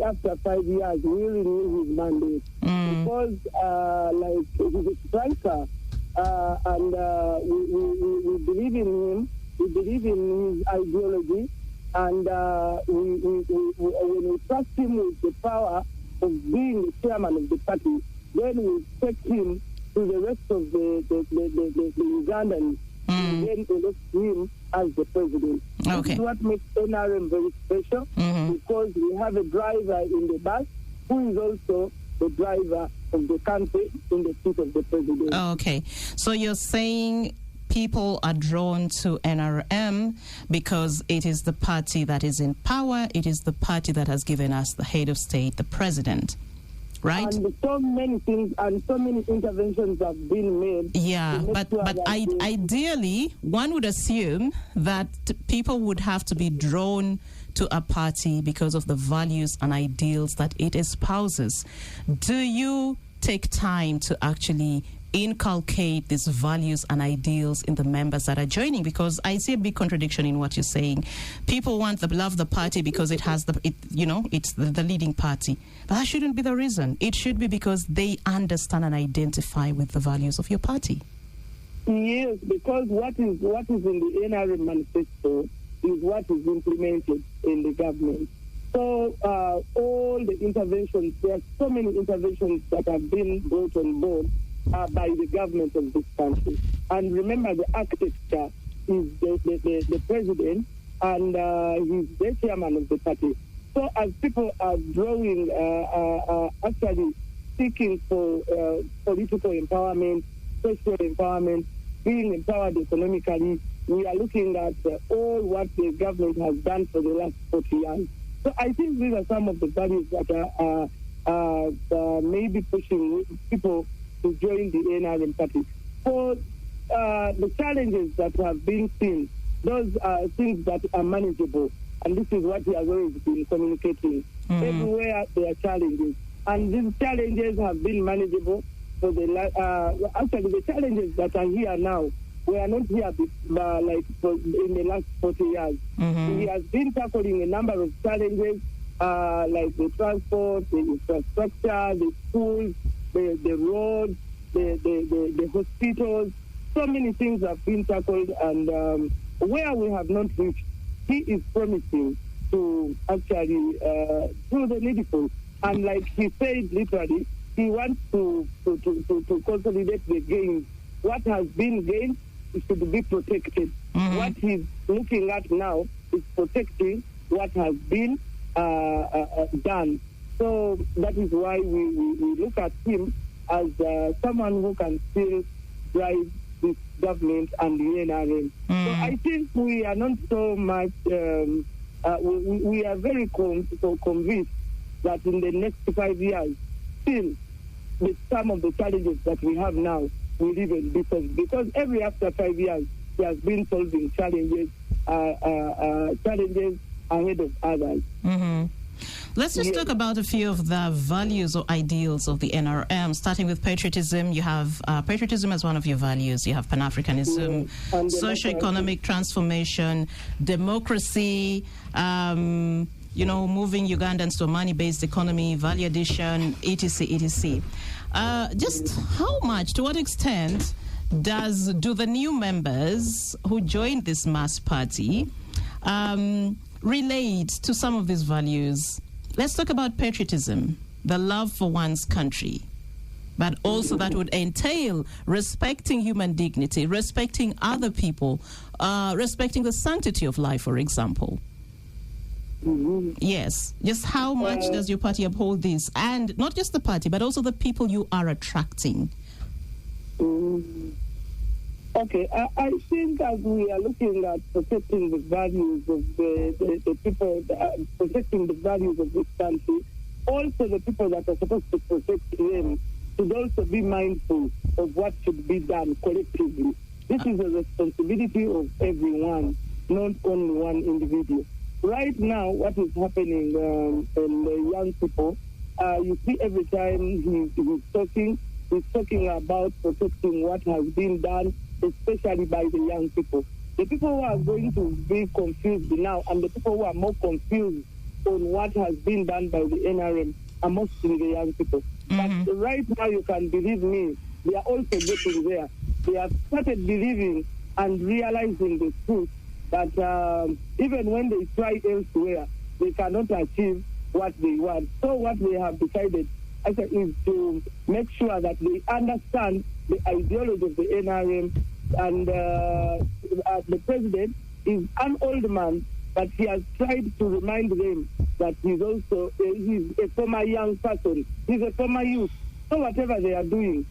after 5 years, we renew his mandate. Because, like, he's a striker, and we believe in him, we believe in his ideology, and when we trust him with the power of being the chairman of the party, then we take him to the rest of the Ugandans, and then elect him as the president. Okay. This is what makes NRM very special, because we have a driver in the bus who is also the driver of the country in the seat of the president. Okay. So you're saying people are drawn to NRM because it is the party that is in power. It is the party that has given us the head of state, the president, right? And so many things and so many interventions have been made. Yeah, but ideally, one would assume that people would have to be drawn to a party because of the values and ideals that it espouses. Do you take time to actually inculcate these values and ideals in the members that are joining? Because I see a big contradiction in what you're saying. People love the party because it has it's the leading party. But that shouldn't be the reason. It should be because they understand and identify with the values of your party. Yes, because what is in the NRM manifesto is what is implemented in the government. So all the interventions, there are so many interventions that have been brought on board by the government of this country. And remember, the architecture is the president, and he's the chairman of the party. So as people are drawing, actually seeking for political empowerment, social empowerment, being empowered economically, we are looking at all what the government has done for the last 40 years. So I think these are some of the values that are maybe pushing people to join the NRM party. For the challenges that have been seen, those are things that are manageable. And this is what we have always been communicating. Everywhere there are challenges. And these challenges have been manageable for actually the challenges that are here now we are not here in the last 40 years. He has been tackling a number of challenges, like the transport, the infrastructure, the schools, the roads, the hospitals. So many things have been tackled, and where we have not reached, he is promising to actually do the needful. And like he said, literally, he wants to consolidate the gains. What has been gained should be protected. What he's looking at now is protecting what has been done. So that is why we look at him as someone who can still drive this government and the NRM. So I think we are not so much, we are very convinced that in the next 5 years, still, with some of the challenges that we have now, will even be solved. Because every after 5 years, he has been solving challenges ahead of others. Let's just talk about a few of the values or ideals of the NRM, starting with patriotism. You have patriotism as one of your values. You have Pan-Africanism, socio-economic transformation, democracy, moving Ugandans to a money-based economy, value addition, etc., etc. Just how much, to what extent, do the new members who joined this mass party relate to some of these values? Let's talk about patriotism, the love for one's country, but also that would entail respecting human dignity, respecting other people, respecting the sanctity of life, for example. Yes. Just how much does your party uphold this? And not just the party, but also the people you are attracting. Okay, I think as we are looking at protecting the values of the people, protecting the values of this country, also the people that are supposed to protect them should also be mindful of what should be done collectively. This is a responsibility of everyone, not only one individual. Right now, what is happening in the young people, you see every time he's talking about protecting what has been done, especially by the young people. The people who are going to be confused now, and the people who are more confused on what has been done by the NRM are mostly the young people. But right now, you can believe me, they are also getting there. They have started believing and realizing the truth that even when they try elsewhere, they cannot achieve what they want. So what they have decided is to make sure that they understand the ideology of the NRM, and the president is an old man, but he has tried to remind them that he's also he's a former young person, he's a former youth. So whatever they are doing,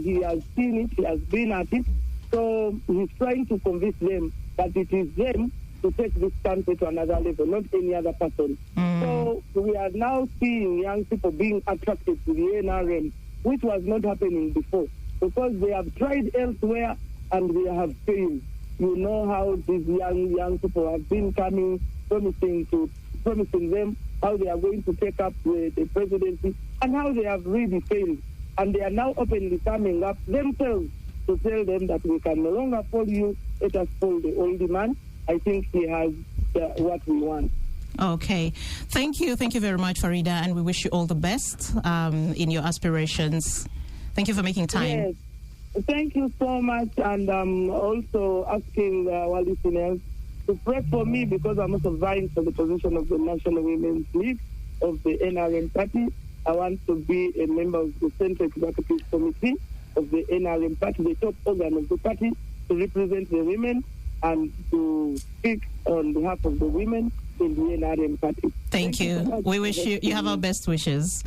he has seen it, he has been at it. So he's trying to convince them that it is them to take this country to another level, not any other person. So we are now seeing young people being attracted to the NRM, which was not happening before, because they have tried elsewhere and they have failed. You know how these young people have been coming, promising them how they are going to take up the presidency, and how they have really failed. And they are now openly coming up themselves to tell them that we can no longer follow you, let us follow the old man. I think he has what we want. Okay. Thank you. Thank you very much, Farida, and we wish you all the best in your aspirations. Thank you for making time. Yes. Thank you so much, and I'm also asking our listeners to pray for me, because I'm also vying for the position of the National Women's League of the NRM Party. I want to be a member of the Central Executive Committee of the NRM Party, the top organ of the party, to represent the women and to speak on behalf of the women in the NRM Party. Thank you. We wish you have our best wishes.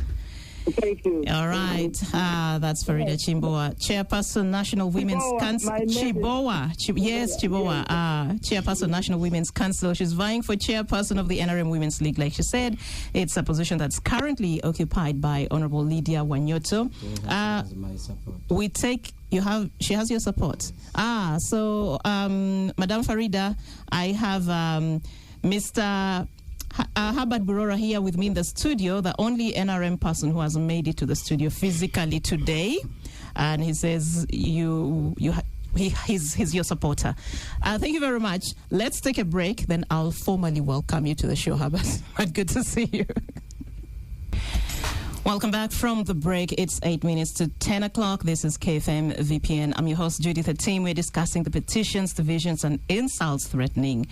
Thank you. All right. That's Farida Chimbowa, Chairperson, National Women's Council. Chibowa. Chairperson, National Women's Council. She's vying for Chairperson of the NRM Women's League. Like she said, it's a position that's currently occupied by Honorable Lydia Wanyoto. She has your support. So, Madam Farida, I have Mr. Herbert Burora here with me in the studio, the only NRM person who has made it to the studio physically today. And he says he's your supporter. Thank you very much. Let's take a break, then I'll formally welcome you to the show, Herbert. Good to see you. Welcome back from the break. It's 8 minutes to 10 o'clock. This is KFM VPN. I'm your host, Judith Atim. We're discussing the petitions, divisions, and insults threatening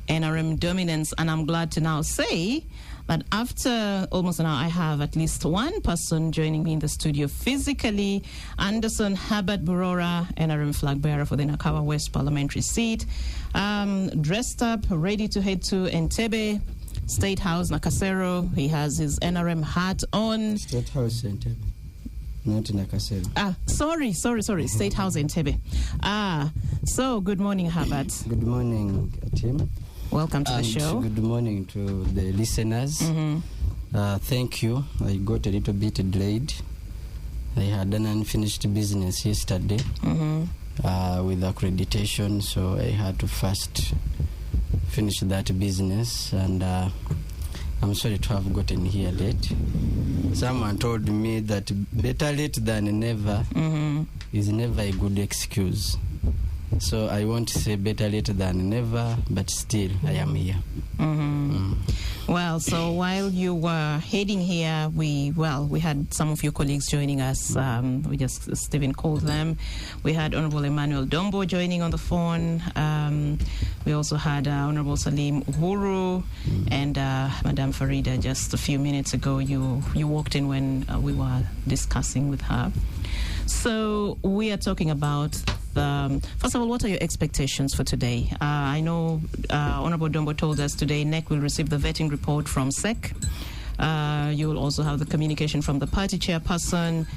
NRM dominance. And I'm glad to now say that after almost an hour, I have at least one person joining me in the studio physically. Anderson Herbert Burora, NRM flag bearer for the Nakawa West parliamentary seat, dressed up, ready to head to Entebbe State House, Nakasero. He has his NRM hat on. State House Entebbe, not Nakasero. Sorry. State House Entebbe. So good morning, Herbert. Good morning, team. Welcome to the show. Good morning to the listeners. Thank you. I got a little bit delayed. I had an unfinished business yesterday with accreditation, so I had to first finish that business, and I'm sorry to have gotten here late. Someone told me that better late than never is never a good excuse. So I won't say better late than never, but still I am here. Well, so while you were heading here, we had some of your colleagues joining us. Stephen called them. We had Honorable Emmanuel Dombo joining on the phone. We also had Honorable Salim Uhuru and Madame Farida just a few minutes ago. You walked in when we were discussing with her. So we are talking about first of all, what are your expectations for today? I know Honorable Dombo told us today NEC will receive the vetting report from SEC. You will also have the communication from the party chairperson.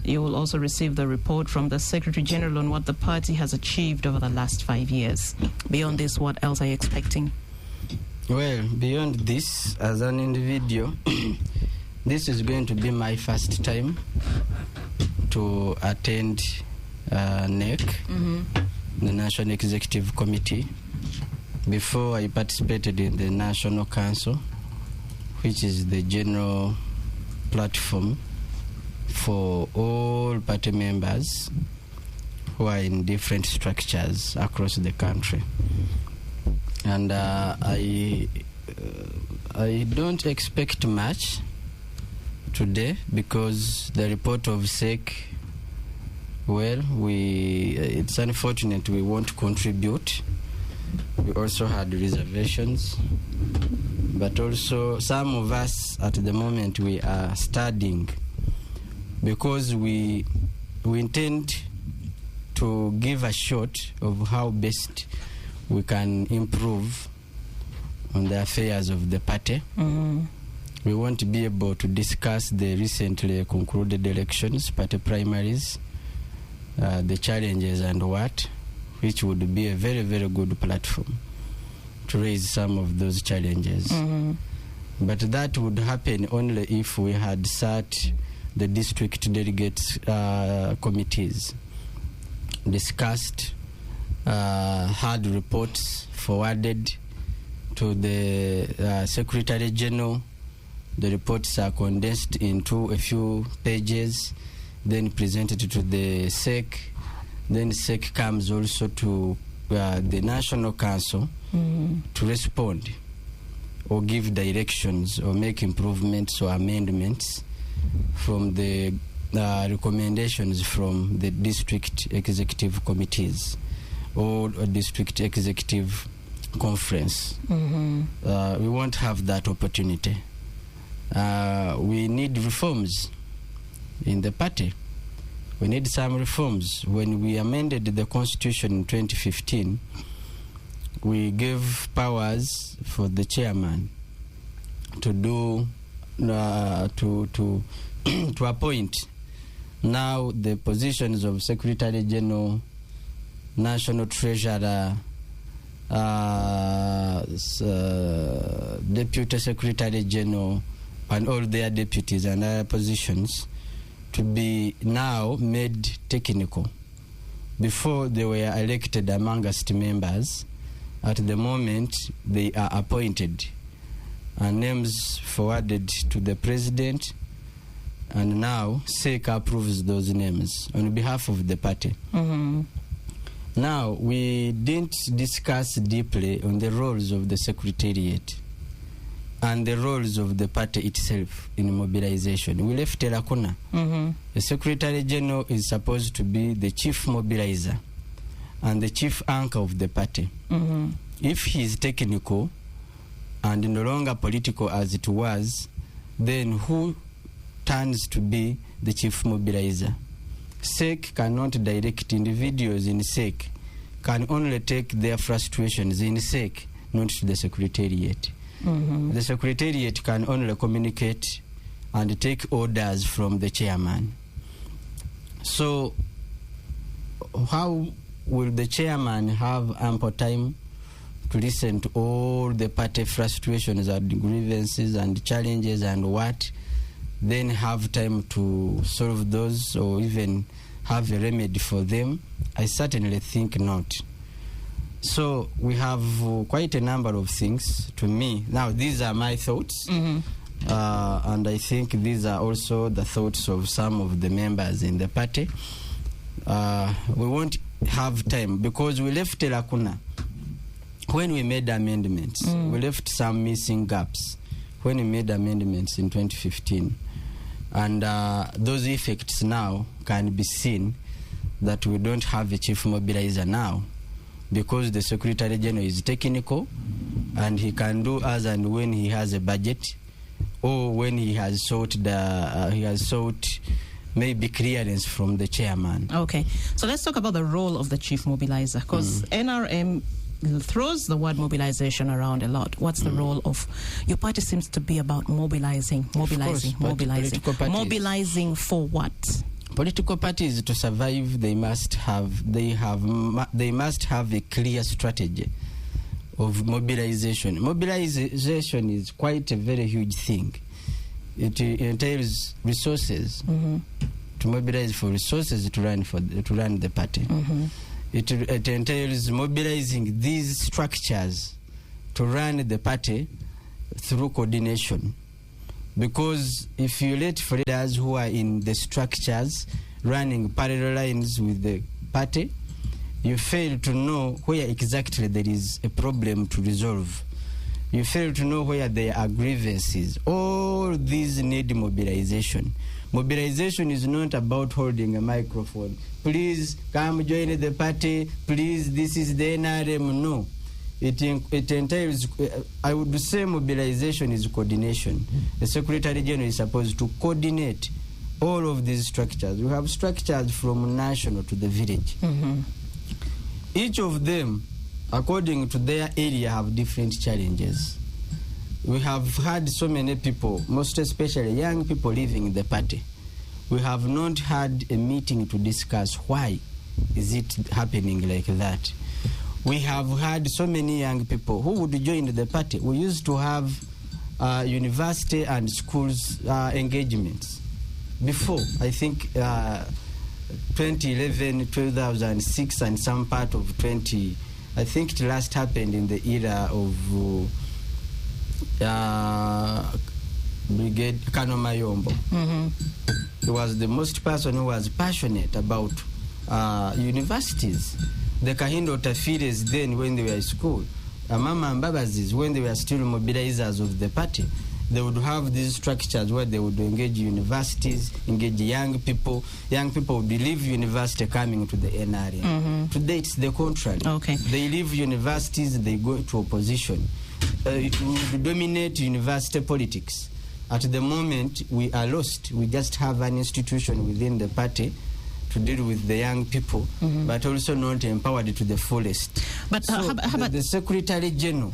You will also receive the report from the Secretary General on what the party has achieved over the last 5 years. Beyond this, what else are you expecting? Well, beyond this, as an individual, this is going to be my first time to attend NEC, the National Executive Committee. Before, I participated in the National Council, which is the general platform for all party members who are in different structures across the country. And I don't expect much today because the report of SEC, well, it's unfortunate we won't contribute. We also had reservations, but also some of us at the moment we are studying because we intend to give a shot of how best we can improve on the affairs of the party. We want to be able to discuss the recently concluded elections, party primaries, the challenges and which would be a very, very good platform to raise some of those challenges. But that would happen only if we had sat the district delegates committees, discussed, had reports forwarded to the Secretary General. The reports are condensed into a few pages, then presented to the SEC. Then SEC comes also to the National Council to respond or give directions or make improvements or amendments from the recommendations from the district executive committees or district executive conference. We won't have that opportunity. We need reforms in the party. We need some reforms. When we amended the constitution in 2015, we gave powers for the chairman to do to appoint now the positions of Secretary General, National Treasurer, Deputy Secretary General, and all their deputies and other positions to be now made technical. Before they were elected among us members, at the moment they are appointed and names forwarded to the president, and now SEC approves those names on behalf of the party. Now, we didn't discuss deeply on the roles of the Secretariat and the roles of the party itself in mobilization. We left Telakuna. The Secretary General is supposed to be the chief mobilizer and the chief anchor of the party. If he is technical and no longer political as it was, then who turns to be the chief mobilizer? SEC cannot direct individuals in SEC, can only take their frustrations in SEC, not to the Secretariat. The Secretariat can only communicate and take orders from the chairman. So how will the chairman have ample time to listen to all the party frustrations and grievances and challenges and what, then have time to solve those or even have a remedy for them? I certainly think not. So we have quite a number of things to me. Now, these are my thoughts, and I think these are also the thoughts of some of the members in the party. We won't have time because we left Telakuna. When we made amendments, we left some missing gaps when we made amendments in 2015. And those effects now can be seen that we don't have a chief mobilizer now because the Secretary General is technical and he can do as and when he has a budget or when he has sought maybe clearance from the chairman. Okay, so let's talk about the role of the chief mobilizer because NRM throws the word mobilization around a lot. What's the role of your party? Seems to be about mobilizing. Mobilizing for what? Political parties, to survive, they must have a clear strategy of mobilization. Mobilization is quite a very huge thing. It entails resources to mobilize for resources to run the party. It entails mobilizing these structures to run the party through coordination. Because if you let leaders who are in the structures running parallel lines with the party, you fail to know where exactly there is a problem to resolve. You fail to know where there are grievances. All these need mobilization. Mobilization is not about holding a microphone. Please come join the party. Please, this is the NRM. No. It entails, I would say mobilization is coordination. The Secretary General is supposed to coordinate all of these structures. We have structures from national to the village. Each of them, according to their area, have different challenges. We have had so many people, most especially young people living in the party. We have not had a meeting to discuss why is it happening like that. We have had so many young people who would join the party. We used to have university and schools engagements. Before, I think 2011, 2006 and some part of 20, I think it last happened in the era of Brigade Kanomayombo. He was the most person who was passionate about universities. The Kahindo Tafires then when they were in school, Mama and Babazis when they were still mobilizers of the party, they would have these structures where they would engage universities, engage young people. Young people would leave university coming to the NRM. Today it's the contrary. Okay. They leave universities, they go to opposition. It would dominate university politics. At the moment, we are lost. We just have an institution within the party to deal with the young people, but also not empowered to the fullest. But so how about the Secretary General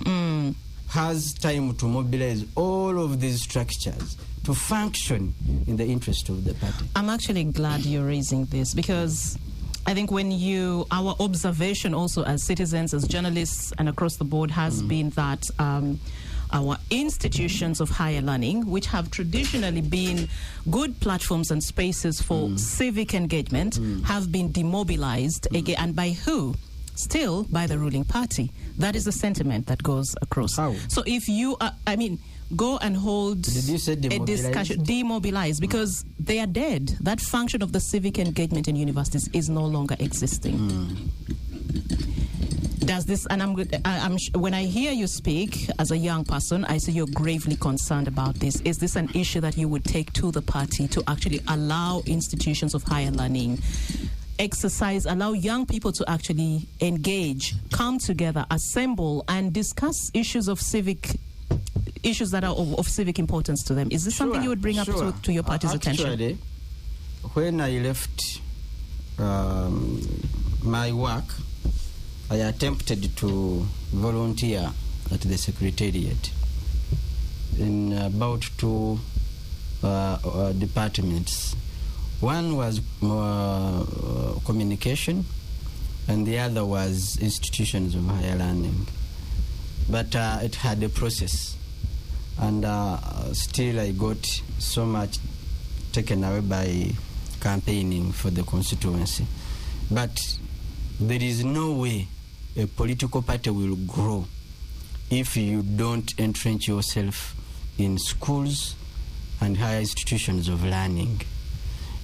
has time to mobilize all of these structures to function in the interest of the party. I'm actually glad you're raising this because I think our observation also as citizens, as journalists and across the board has been that our institutions of higher learning, which have traditionally been good platforms and spaces for civic engagement, have been demobilized again. And by who? Still by the ruling party. That is the sentiment that goes across. How? So if you are, go and hold a discussion, demobilize, because they are dead. That function of the civic engagement in universities is no longer existing. Does this, and when I hear you speak as a young person, I see you're gravely concerned about this. Is this an issue that you would take to the party to actually allow institutions of higher learning allow young people to actually engage, come together, assemble, and discuss issues that are of civic importance to them? Is this something you would bring up to your party's attention? When I left my work, I attempted to volunteer at the Secretariat in about 2 departments. One was communication, and the other was institutions of higher learning. But it had a process, and still I got so much taken away by campaigning for the constituency. But there is no way a political party will grow if you don't entrench yourself in schools and higher institutions of learning.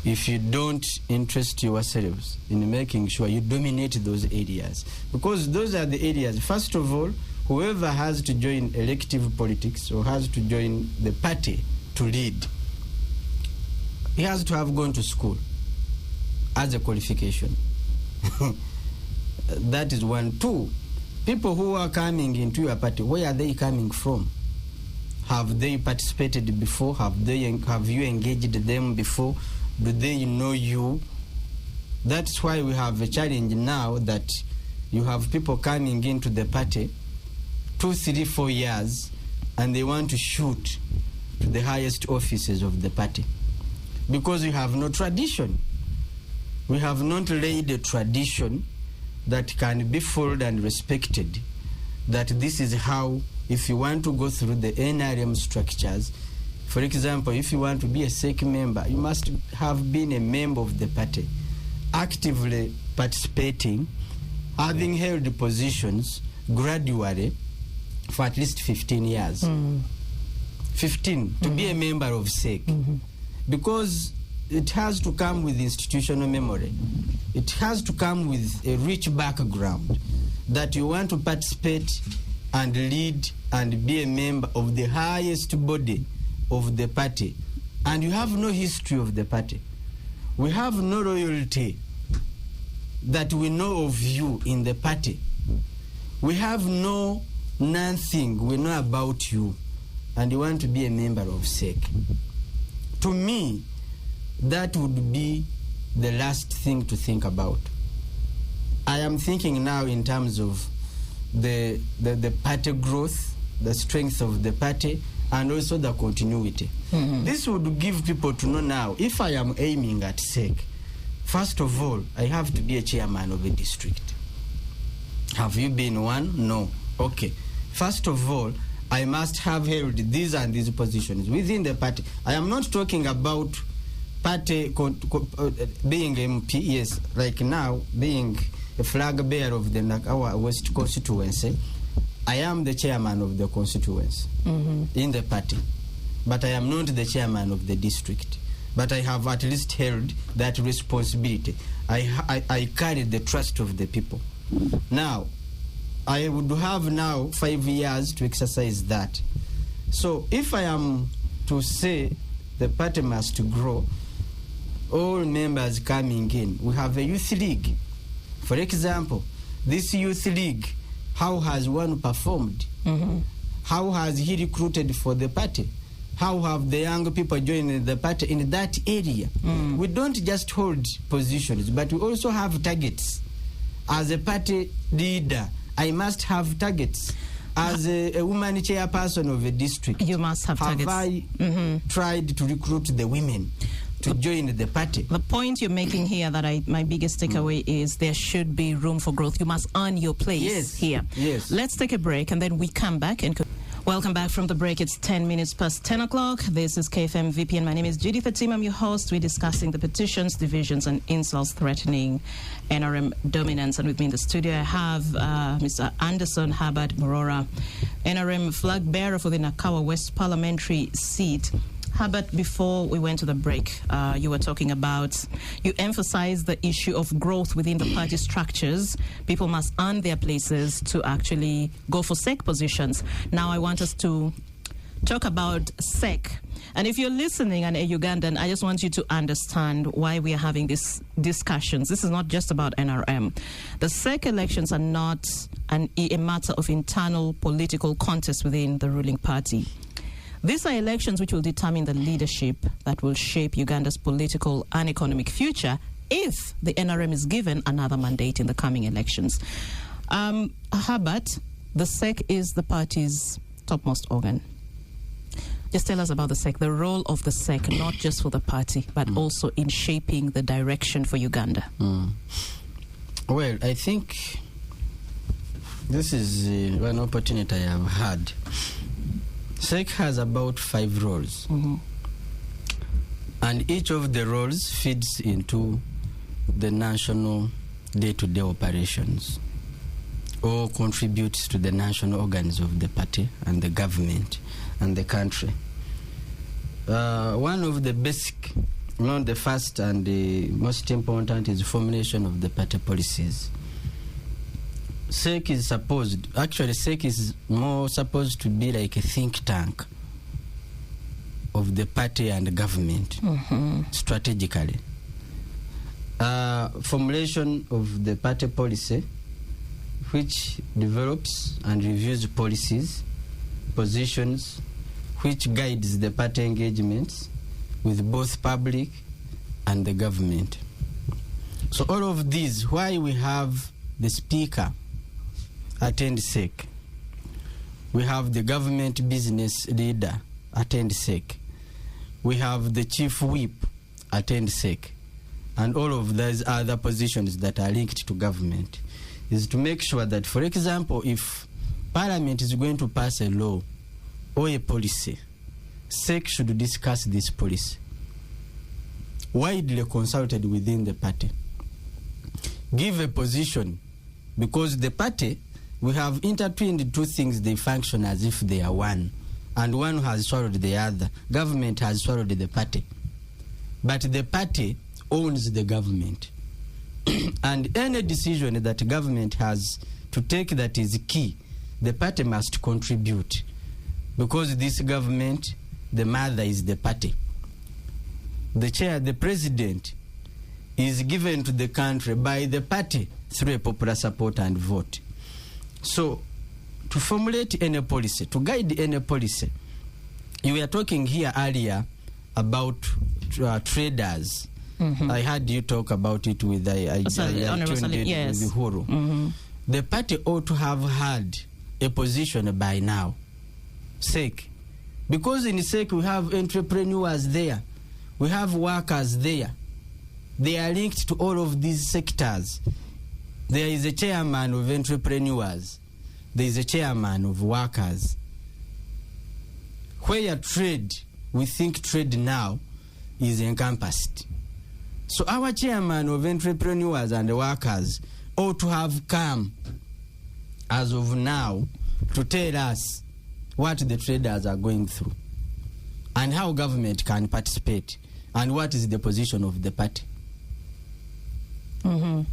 If you don't interest yourselves in making sure you dominate those areas, because those are the areas, first of all, whoever has to join elective politics or has to join the party to lead, he has to have gone to school as a qualification. That is 1. 2, people who are coming into your party, where are they coming from? Have they participated before? Have you engaged them before? Do they know you? That's why we have a challenge now that you have people coming into the party 2, 3, 4 years, and they want to shoot to the highest offices of the party because we have no tradition. We have not laid a tradition that can be followed and respected, that this is how, if you want to go through the NRM structures, for example, if you want to be a SEC member, you must have been a member of the party, actively participating, having held positions gradually for at least 15 years. 15, to be a member of SEC. Because it has to come with institutional memory. It has to come with a rich background that you want to participate and lead and be a member of the highest body of the party, and you have no history of the party. We have no loyalty that we know of you in the party. We have nothing we know about you, and you want to be a member of SEC. To me, that would be the last thing to think about. I am thinking now in terms of the party growth, the strength of the party, and also the continuity. This would give people to know now, if I am aiming at SEC, first of all, I have to be a chairman of a district. Have you been one? No. Okay. First of all, I must have held these and these positions within the party. I am not talking about party being MP, yes, like now, being a flag bearer of the Nakawa West constituency. I am the chairman of the constituency in the party, but I am not the chairman of the district. But I have at least held that responsibility. I carry the trust of the people. Now, I would have now 5 years to exercise that. So if I am to say the party must grow, all members coming in, we have a youth league. For example, this youth league, how has one performed? How has he recruited for the party? How have the young people joined the party in that area? We don't just hold positions, but we also have targets. As a party leader, I must have targets. As a woman chairperson of a district, you must have targets. Have I tried to recruit the women to join the party? The point you're making here that my biggest takeaway is there should be room for growth. You must earn your place here. Yes. Let's take a break and then we come back and welcome back from the break. It's 10 minutes past 10 o'clock. This is KFM VPN. My name is Judith Atim. I'm your host. We're discussing the petitions, divisions, and insults threatening NRM dominance. And with me in the studio, I have Mr. Anderson Herbert Morora, NRM flag bearer for the Nakawa West parliamentary seat. Herbert, before we went to the break, you emphasized the issue of growth within the party structures. People must earn their places to actually go for SEC positions. Now I want us to talk about SEC. And if you're listening and a Ugandan, I just want you to understand why we are having these discussions. This is not just about NRM. The SEC elections are not a matter of internal political contest within the ruling party. These are elections which will determine the leadership that will shape Uganda's political and economic future if the NRM is given another mandate in the coming elections. Herbert, the SEC is the party's topmost organ. Just tell us about the SEC, the role of the SEC, not just for the party, but also in shaping the direction for Uganda. Well, I think this is one opportunity I have had. SEC has about 5 roles, and each of the roles feeds into the national day-to-day operations or contributes to the national organs of the party and the government and the country. One of the basic, the first and the most important is formulation of the party policies. SEC is SEC is more supposed to be like a think tank of the party and the government, strategically. Formulation of the party policy, which develops and reviews policies, positions, which guides the party engagements with both public and the government. So all of these, why we have the speaker attend SEC, we have the government business leader attend SEC, we have the chief whip attend SEC, and all of those other positions that are linked to government, is to make sure that, for example, if Parliament is going to pass a law or a policy, SEC should discuss this policy, widely consulted within the party, give a position, because the party, we have intertwined two things, they function as if they are one, and one has swallowed the other. Government has swallowed the party, but the party owns the government. And any decision that government has to take that is key, the party must contribute, because this government, the mother is the party. The chair, the president, is given to the country by the party through a popular support and vote. So, to formulate any policy, to guide any policy, you were talking here earlier about traders. I heard you talk about it with Uhuru. The party ought to have had a position by now, SEC. Because in SEC we have entrepreneurs there, we have workers there. They are linked to all of these sectors. There is a chairman of entrepreneurs. There is a chairman of workers. Where trade, we think trade now, is encompassed. So our chairman of entrepreneurs and workers ought to have come, as of now, to tell us what the traders are going through and how government can participate and what is the position of the party.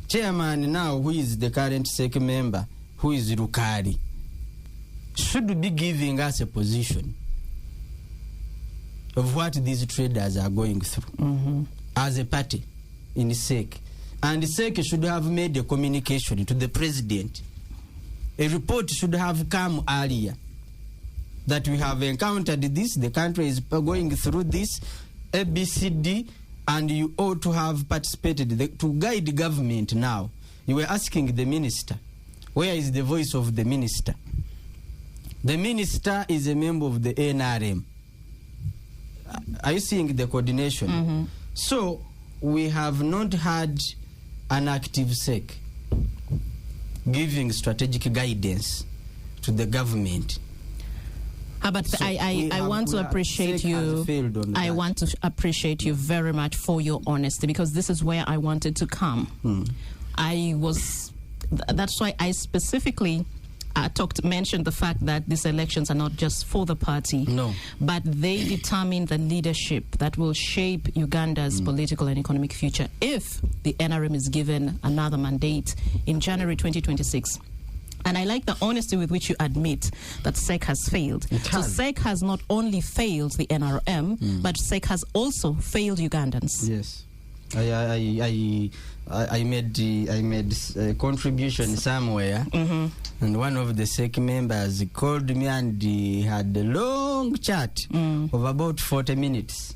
Chairman now, who is the current SEC member, who is Rukari, should be giving us a position of what these traders are going through as a party in SEC. And SEC should have made a communication to the president. A report should have come earlier that we have encountered this, the country is going through this, ABCD, and you ought to have participated to guide the government now. You were asking the minister, where is the voice of the minister? The minister is a member of the NRM. Are you seeing the coordination? So we have not had an active SEC giving strategic guidance to the government. But so I want to appreciate you. I want to appreciate you very much for your honesty, because this is where I wanted to come. That's why I specifically mentioned the fact that these elections are not just for the party, No. but they determine the leadership that will shape Uganda's political and economic future if the NRM is given another mandate in January 2026. And I like the honesty with which you admit that SEC has failed. So SEC has not only failed the NRM, but SEC has also failed Ugandans. Yes. I made a contribution somewhere, and one of the SEC members called me and he had a long chat of about 40 minutes,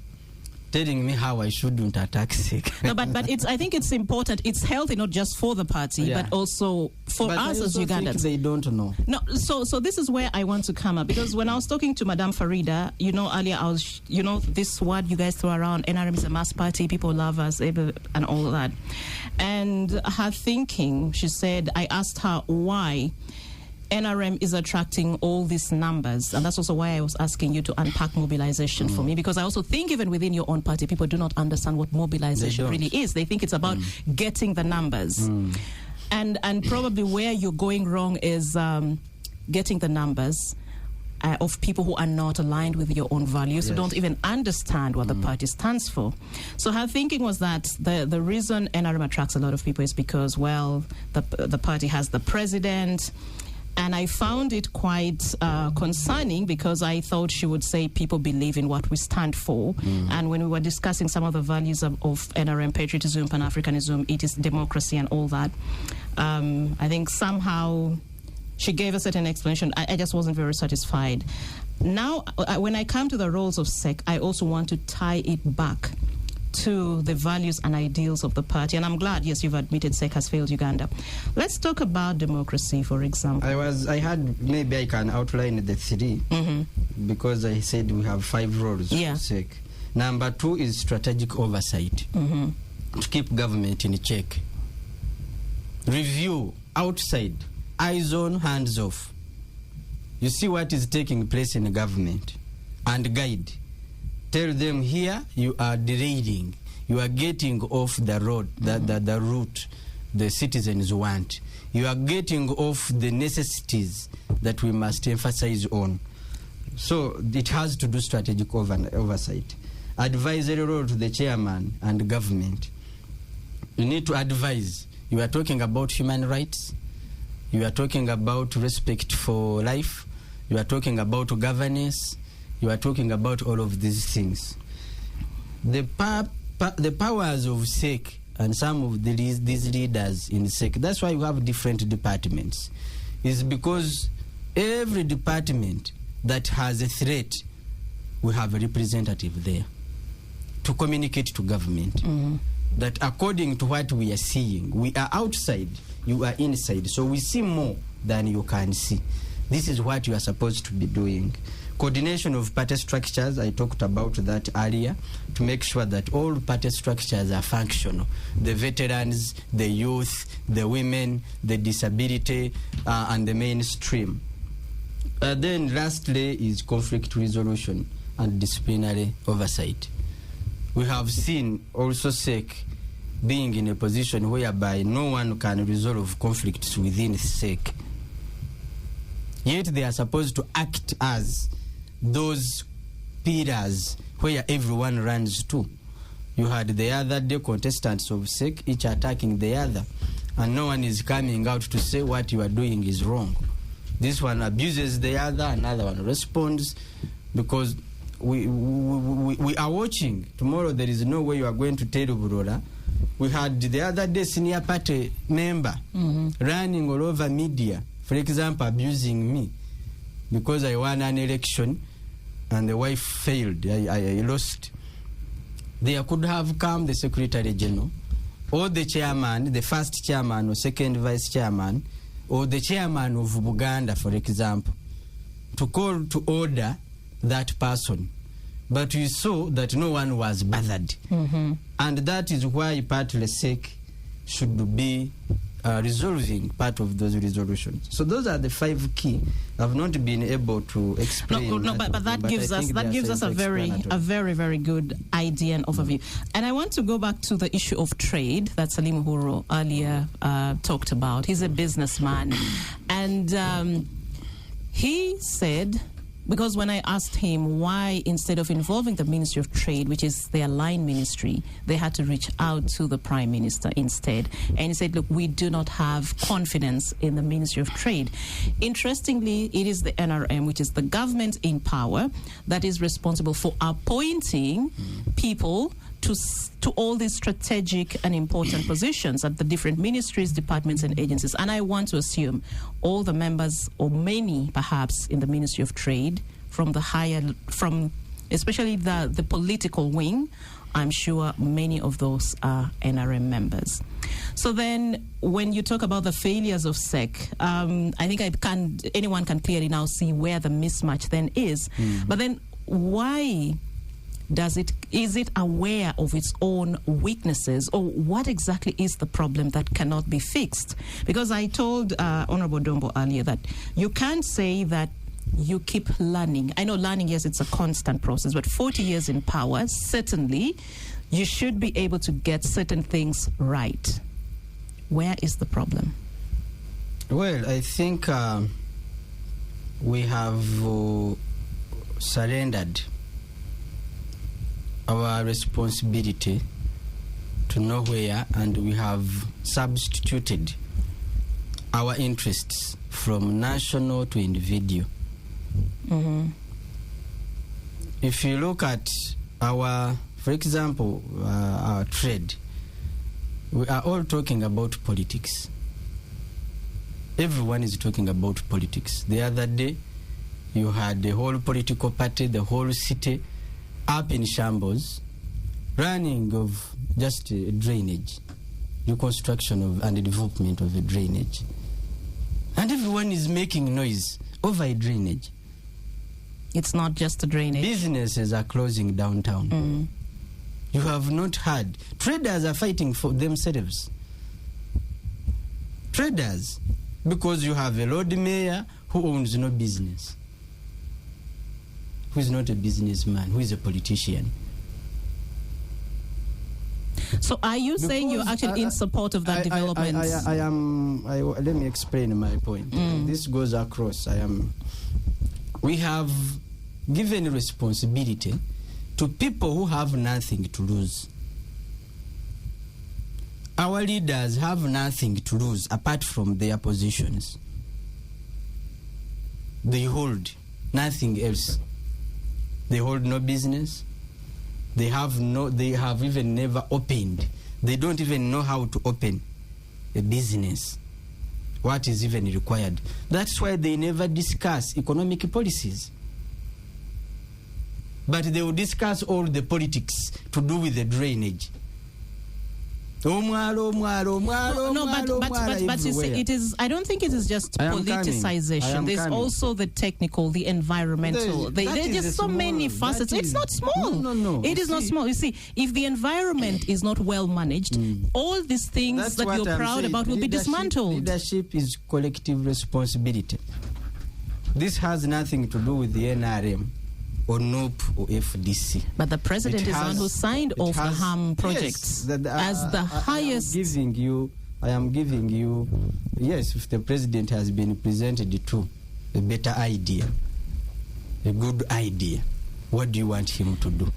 telling me how I shouldn't attack SEC. No, but I think it's important. It's healthy not just for the party, but also for us as Ugandans. Think they don't know. No, so this is where I want to come up, because when I was talking to Madame Farida, earlier I was, this word you guys throw around, NRM is a mass party, people love us, and all that. And her thinking, she said, I asked her why NRM is attracting all these numbers, and that's also why I was asking you to unpack mobilization for me, because I also think even within your own party, people do not understand what mobilization really is. They think it's about getting the numbers, and probably where you're going wrong is getting the numbers of people who are not aligned with your own values, who don't even understand what the party stands for. So her thinking was that the reason NRM attracts a lot of people is because, well, the party has the president. And I found it quite concerning, because I thought she would say people believe in what we stand for. And when we were discussing some of the values of NRM, patriotism, Pan-Africanism, it is democracy and all that, I think somehow she gave a certain explanation. I just wasn't very satisfied. Now, when I come to the roles of SEC, I also want to tie it back to the values and ideals of the party. And I'm glad, yes, you've admitted SEC has failed Uganda. Let's talk about democracy, for example. Maybe I can outline the three, because I said we have 5 roles for SEC. Number 2 is strategic oversight, to keep government in check. Review outside, eyes on, hands off. You see what is taking place in the government, and guide. Tell them, here you are derailing, you are getting off the road, the route the citizens want. You are getting off the necessities that we must emphasize on. So it has to do strategic oversight. Advisory role to the chairman and government. You need to advise. You are talking about human rights. You are talking about respect for life. You are talking about governance. You are talking about all of these things. The powers of SEC and some of these leaders in SEC, that's why you have different departments, is because every department that has a threat, we have a representative there to communicate to government. That according to what we are seeing, we are outside, you are inside, so we see more than you can see. This is what you are supposed to be doing. Coordination of party structures, I talked about that earlier, to make sure that all party structures are functional. The veterans, the youth, the women, the disability, and the mainstream. Then lastly is conflict resolution and disciplinary oversight. We have seen also SEC being in a position whereby no one can resolve conflicts within SEC. Yet they are supposed to act as those pillars where everyone runs to. You had the other day contestants of SEC, each attacking the other, and no one is coming out to say what you are doing is wrong. This one abuses the other, another one responds, because we are watching. Tomorrow there is no way you are going to tell Burora. We had the other day senior party member running all over media, for example, abusing me because I won an election and the wife failed. I lost. There could have come the Secretary General or the chairman, the first chairman or second vice chairman, or the chairman of Uganda, for example, to call to order that person. But we saw that no one was bothered. And that is why partly SEC should be resolving part of those resolutions. So those are the 5 key. I've not been able to explain. But that gives us a very good idea and overview. And I want to go back to the issue of trade that Salim Uhuru earlier talked about. He's a businessman, and he said, because when I asked him why, instead of involving the Ministry of Trade, which is their line ministry, they had to reach out to the Prime Minister instead. And he said, look, we do not have confidence in the Ministry of Trade. Interestingly, it is the NRM, which is the government in power, that is responsible for appointing people to all these strategic and important positions at the different ministries, departments, and agencies. And I want to assume all the members, or many perhaps, in the Ministry of Trade, from especially the political wing, I'm sure many of those are NRM members. So then, when you talk about the failures of SEC, I think anyone can clearly now see where the mismatch then is. But then, why is it aware of its own weaknesses, or what exactly is the problem that cannot be fixed? Because I told Honorable Dombo earlier that you can't say that you keep learning. I know learning, yes, it's a constant process, but 40 years in power, certainly you should be able to get certain things right. Where is the problem? Well, I think we have surrendered our responsibility to nowhere, and we have substituted our interests from national to individual. If you look at for example, our trade, we are all talking about politics. Everyone is talking about politics. The other day, you had the whole political party, the whole city, up in shambles, running of just drainage, reconstruction and development of a drainage. And everyone is making noise over a drainage. It's not just a drainage. Businesses are closing downtown. You have not heard. Traders are fighting for themselves. Traders, because you have a Lord Mayor who owns no business, who is not a businessman, who is a politician. So are you saying you're actually in support of that development? Let me explain my point. This goes across. We have given responsibility to people who have nothing to lose. Our leaders have nothing to lose apart from their positions. They hold nothing else. They hold no business. They have even never opened. They don't even know how to open a business. What is even required? That's why they never discuss economic policies. But they will discuss all the politics to do with the drainage. But you see, it is. I don't think it is just politicization. There's also the technical, the environmental. There's just so many facets. It's not small. No. It is not small. You see, if the environment is not well managed, all these things that you're proud about will be dismantled. Leadership is collective responsibility. This has nothing to do with the NRM or NOP or FDC. But the president is the one who signed off the HAM projects as the highest. I am giving you, yes, if the president has been presented to a better idea, a good idea, what do you want him to do?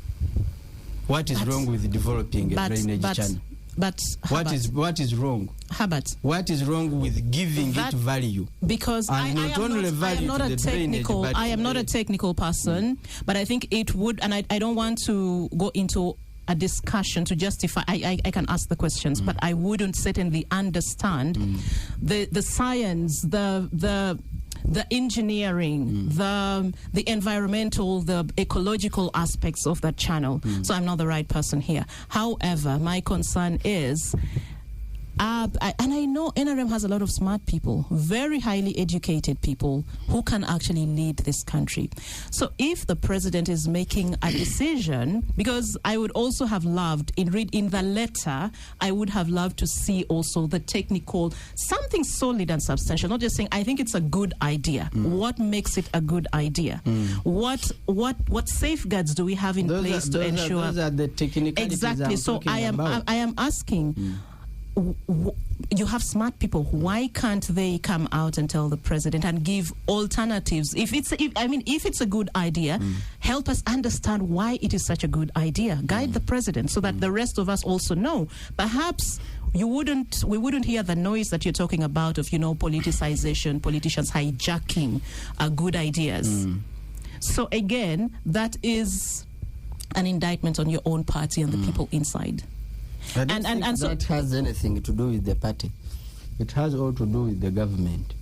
What is wrong with developing a drainage channel? But what is wrong? Herbert, what is wrong with giving it value? Because I am not a technical person, but I think it would, and I don't want to go into a discussion to justify. I can ask the questions, but I wouldn't certainly understand the science, the engineering, the environmental, the ecological aspects of that channel. So I'm not the right person here. However, my concern is And I know NRM has a lot of smart people, very highly educated people who can actually lead this country. So if the president is making a decision, because I would also have loved, in the letter, I would have loved to see also the technical, something solid and substantial, not just saying, I think it's a good idea. What makes it a good idea? What safeguards do we have in place to ensure? Those are the technicalities. Exactly. So I am asking, you have smart people. Why can't they come out and tell the president and give alternatives? If it's a good idea, help us understand why it is such a good idea. Guide the president so that the rest of us also know. Perhaps we wouldn't hear the noise that you're talking about of, politicization, politicians hijacking good ideas. So again, that is an indictment on your own party and the people inside. I don't think that has anything to do with the party. It has all to do with the government.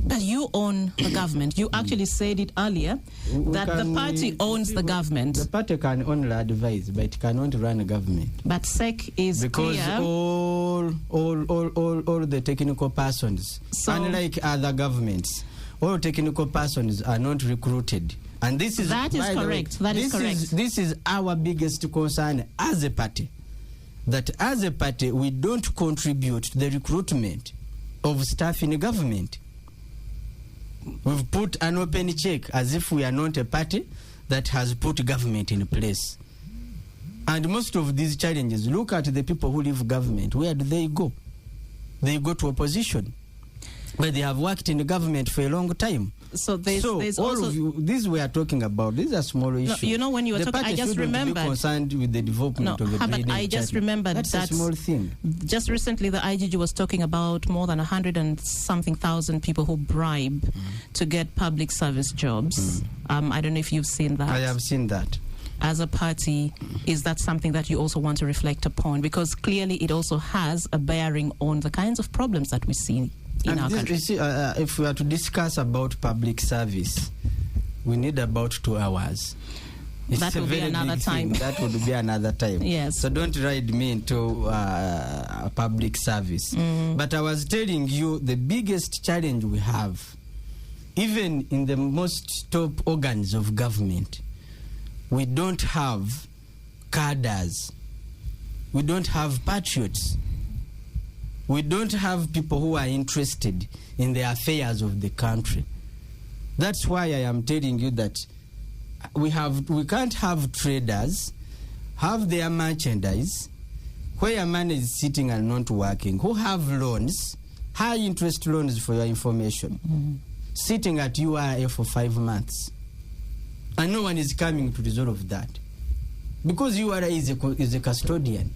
But you own the government. You actually said it earlier that the party owns the government. The party can only advise, but it cannot run a government. But SEC is because clear. all the technical persons, unlike other governments, all technical persons are not recruited. And this is correct. This is our biggest concern as a party. That as a party, we don't contribute to the recruitment of staff in government. We've put an open check as if we are not a party that has put government in place. And most of these challenges, look at the people who leave government. Where do they go? They go to opposition. But they have worked in the government for a long time. So there's all also of you, these we are talking about, these are small issues. When you were talking, I just remembered. Be concerned with the development of the but I just remembered that's a small thing. Just recently, the IGG was talking about more than 100 and something thousand people who bribe to get public service jobs. I don't know if you've seen that. I have seen that. As a party, is that something that you also want to reflect upon? Because clearly it also has a bearing on the kinds of problems that we see in our country. If we are to discuss about public service, we need about 2 hours. That will be another time. That would be another time. Yes. So don't ride me into public service. But I was telling you the biggest challenge we have, even in the most top organs of government, we don't have cadres. We don't have patriots. We don't have people who are interested in the affairs of the country. That's why I am telling you that we can't have traders have their merchandise where money is sitting and not working, who have loans, high interest loans for your information, sitting at URA for 5 months. And no one is coming to resolve that. Because URA is a custodian.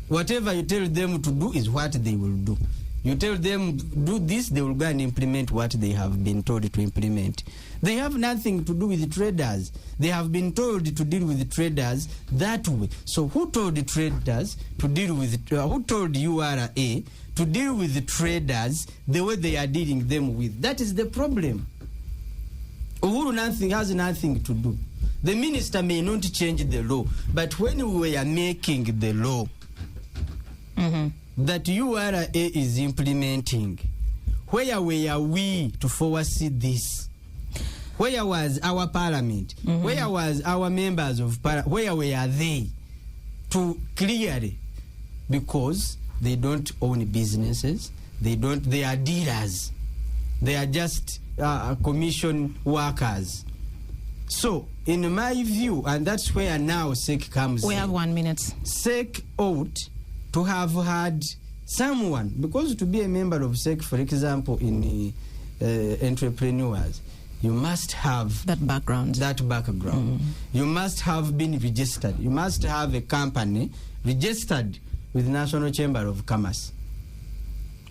Whatever you tell them to do is what they will do. You tell them do this, they will go and implement what they have been told to implement. They have nothing to do with the traders. They have been told to deal with the traders that way. So who told the traders to deal with who told URA to deal with the traders the way they are dealing them with? That is the problem. Uhuru has nothing to do. The minister may not change the law, but when we are making the law that URA is implementing, where were we to foresee this? Where was our parliament? Where was our members of parliament? Where were they to clearly? Because they don't own businesses. They are dealers. They are just commission workers. So, in my view, and that's where now SEC comes in. We have 1 minute. SEC ought to have had someone, because to be a member of SEC, for example, in entrepreneurs, you must have that background. You must have been registered. You must have a company registered with the National Chamber of Commerce.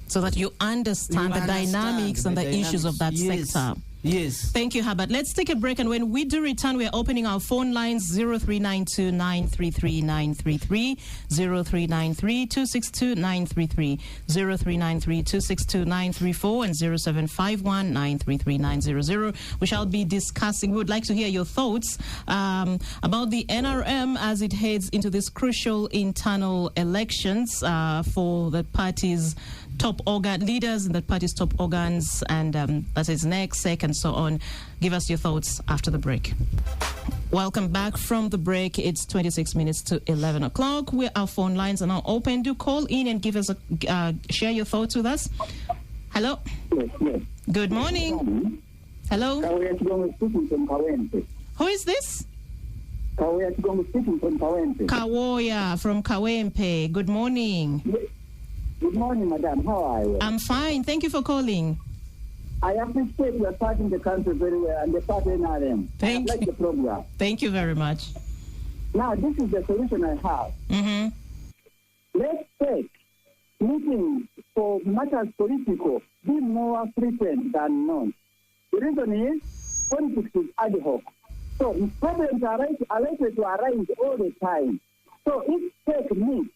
So that you understand the dynamics and the issues of that sector. Yes. Thank you, Herbert. Let's take a break, and when we do return, we're opening our phone lines 0392 933 933, 0393 262 933, 0393 262 934, and 0751 933 900. We shall be discussing, we would like to hear your thoughts about the NRM as it heads into this crucial internal elections for the party's top leaders in the party's top organs, and that is NEC, SEC, and so on. Give us your thoughts after the break. Welcome back from the break. It's 26 minutes to 11 o'clock. Our phone lines are now open. Do call in and give us share your thoughts with us. Hello. Yes. Good morning. Hello. Who is this? Kawoya from Kawempe. Good morning. Good morning, madam. How are you? I'm fine. Thank you for calling. I appreciate you are starting the country very well and the party NRM. I like the program. Thank you very much. Now, this is the solution I have. Mm-hmm. Let's take meetings for matters political be more frequent than none. The reason is politics is ad hoc. So problems are likely to arise all the time. So if take meet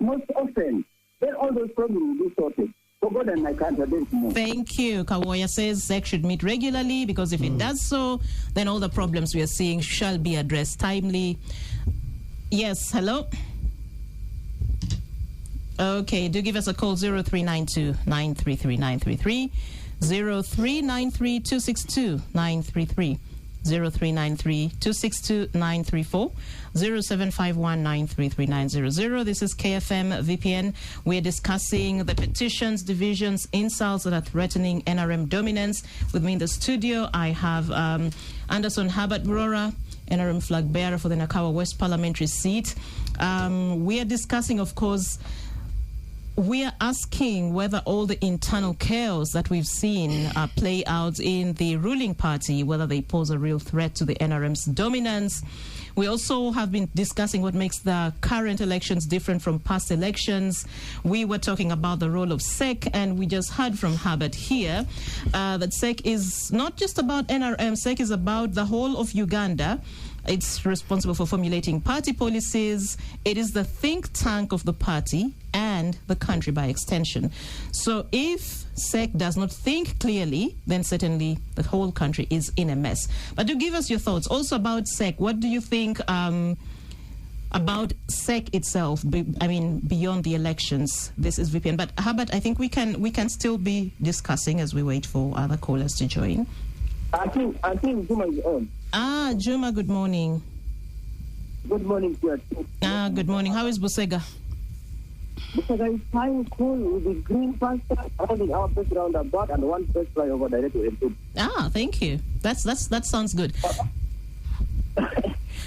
most often, then all those problems will be sorted. For God and my country, there is more. Thank you. Kawoya says SEC should meet regularly because if it does so, then all the problems we are seeing shall be addressed timely. Yes, hello? Okay, do give us a call 0392 933 933, 0393 262 933. 0393 262 934, 0751 933 900. This is KFM VPN. We're discussing the petitions, divisions, insults that are threatening NRM dominance. With me in the studio, I have Anderson Herbert Brora, NRM flag bearer for the Nakawa West parliamentary seat. We are discussing, of course, we are asking whether all the internal chaos that we've seen play out in the ruling party, whether they pose a real threat to the NRM's dominance. We also have been discussing what makes the current elections different from past elections. We were talking about the role of SEC, and we just heard from Herbert here that SEC is not just about NRM. SEC is about the whole of Uganda. It's responsible for formulating party policies. It is the think tank of the party and the country by extension. So if SEC does not think clearly, then certainly the whole country is in a mess. But do give us your thoughts also about SEC. What do you think about SEC itself, beyond the elections? This is VPN. But Herbert, I think we can still be discussing as we wait for other callers to join. I think Juma is on. Juma, good morning. Good morning, sir. Good morning. How is Busega? Busega is fine, cool, with the green pasture, having our first roundabout and one first flyover directly to M2. Thank you. That sounds good.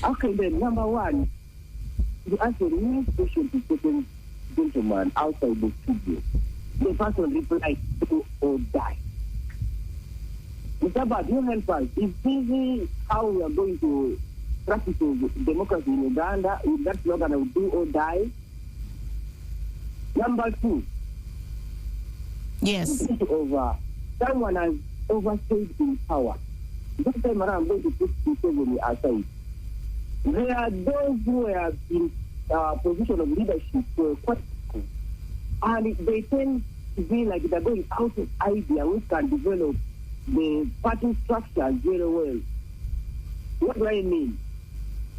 Okay, then, number one, you ask a real question to certain gentleman outside the studio. The person replied, do or die. Mr. Bad, you help us. It's easy how we are going to practice democracy in Uganda. With that slogan of do or die. Number two. Yes. Someone has overstayed in power. This time around, I'm going to put Museveni aside. There are those who have in position of leadership for quite cool. And they tend to be like they're going out of idea which can develop the party structure very well. What do I mean?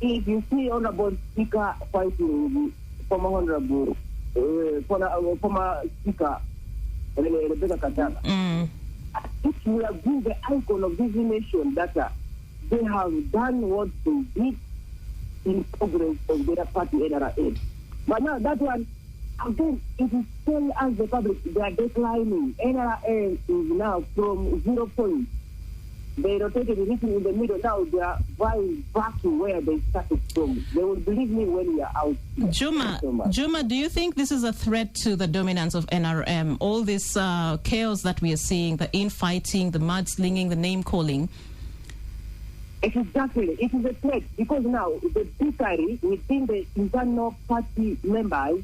If you see Honorable Speaker fighting with former Honorable former Speaker Rebecca Katana, if we have been the icon of this nation that they have done what they did in progress of their party NRM. But now that one, again, it is still as the public, they are declining. NRM is now from 0 point. They rotated anything in the middle. Now they are going back to where they started from. They will believe me when we are out. Juma, do you think this is a threat to the dominance of NRM? All this chaos that we are seeing, the infighting, the mudslinging, the name-calling? Exactly. It is a threat because now the bittery within the internal party members,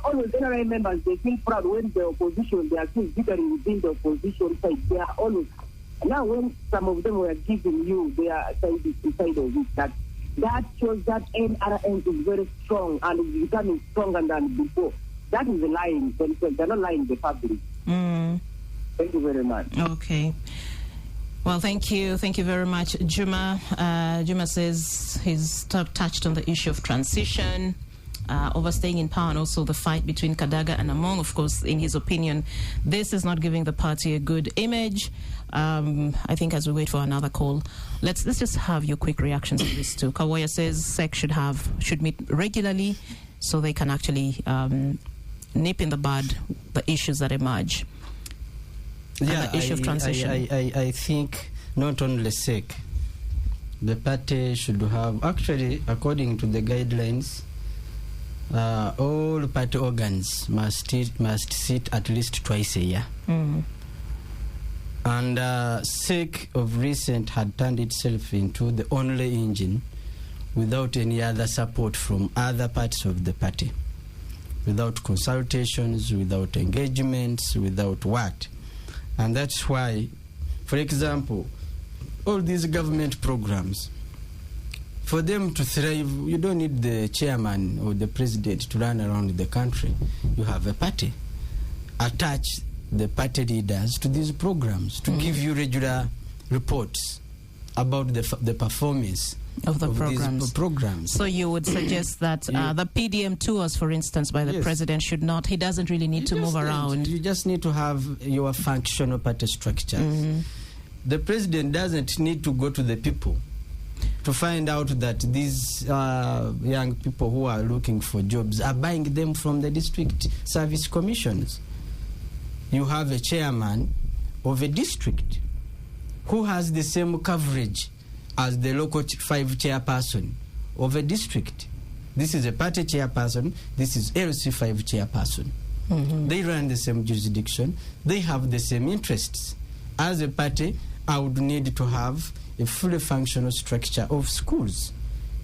always NRM members, they feel proud when the opposition, they are still bickering within the opposition side. They are always Now, when some of them were giving you their side of it, that shows that NRM is very strong and is becoming stronger than before. That is lying themselves. They're not lying the public. Thank you very much. Okay. Well, thank you. Thank you very much, Juma. Juma says he's touched on the issue of transition, overstaying in power, and also the fight between Kadaga and Among. Of course, in his opinion, this is not giving the party a good image. I think as we wait for another call, let's just have your quick reactions to this too. Kawaya says SEC should meet regularly so they can actually nip in the bud the issues that emerge. Yeah, the issue of transition. I think not only SEC, the party should have, actually, according to the guidelines, all party organs must sit at least twice a year. And SEC of recent had turned itself into the only engine without any other support from other parts of the party, without consultations, without engagements, without what. And that's why, for example, all these government programs, for them to thrive, you don't need the chairman or the president to run around the country. You have a party. Attach the party leaders to these programs to give you regular reports about the performance of the these programs. So you would suggest that the PDM tours, for instance, by the president should not, he doesn't really need to move around. You just need to have your functional party structure. The president doesn't need to go to the people to find out that these young people who are looking for jobs are buying them from the district service commissions. You have a chairman of a district who has the same coverage as the local 5 chairperson of a district. This is a party chairperson, this is LC5 chairperson. They run the same jurisdiction, they have the same interests. As a party, I would need to have a fully functional structure of schools.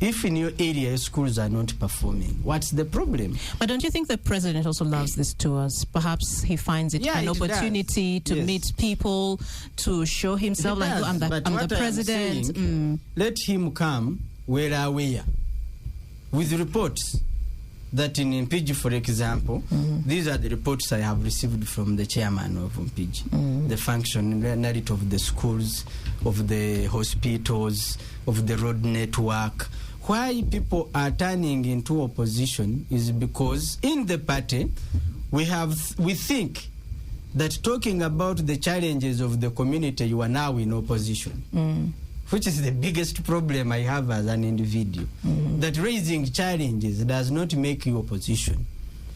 If in your area schools are not performing, what's the problem? But don't you think the president also loves these tours? Perhaps he finds it an opportunity to meet people, to show himself like, I'm the president. Let him come where are we with reports that in Mpigi, for example, these are the reports I have received from the chairman of Mpigi. The functionality of the schools, of the hospitals, of the road network. Why people are turning into opposition is because in the party we think that talking about the challenges of the community, you are now in opposition, which is the biggest problem I have as an individual. That raising challenges does not make you opposition,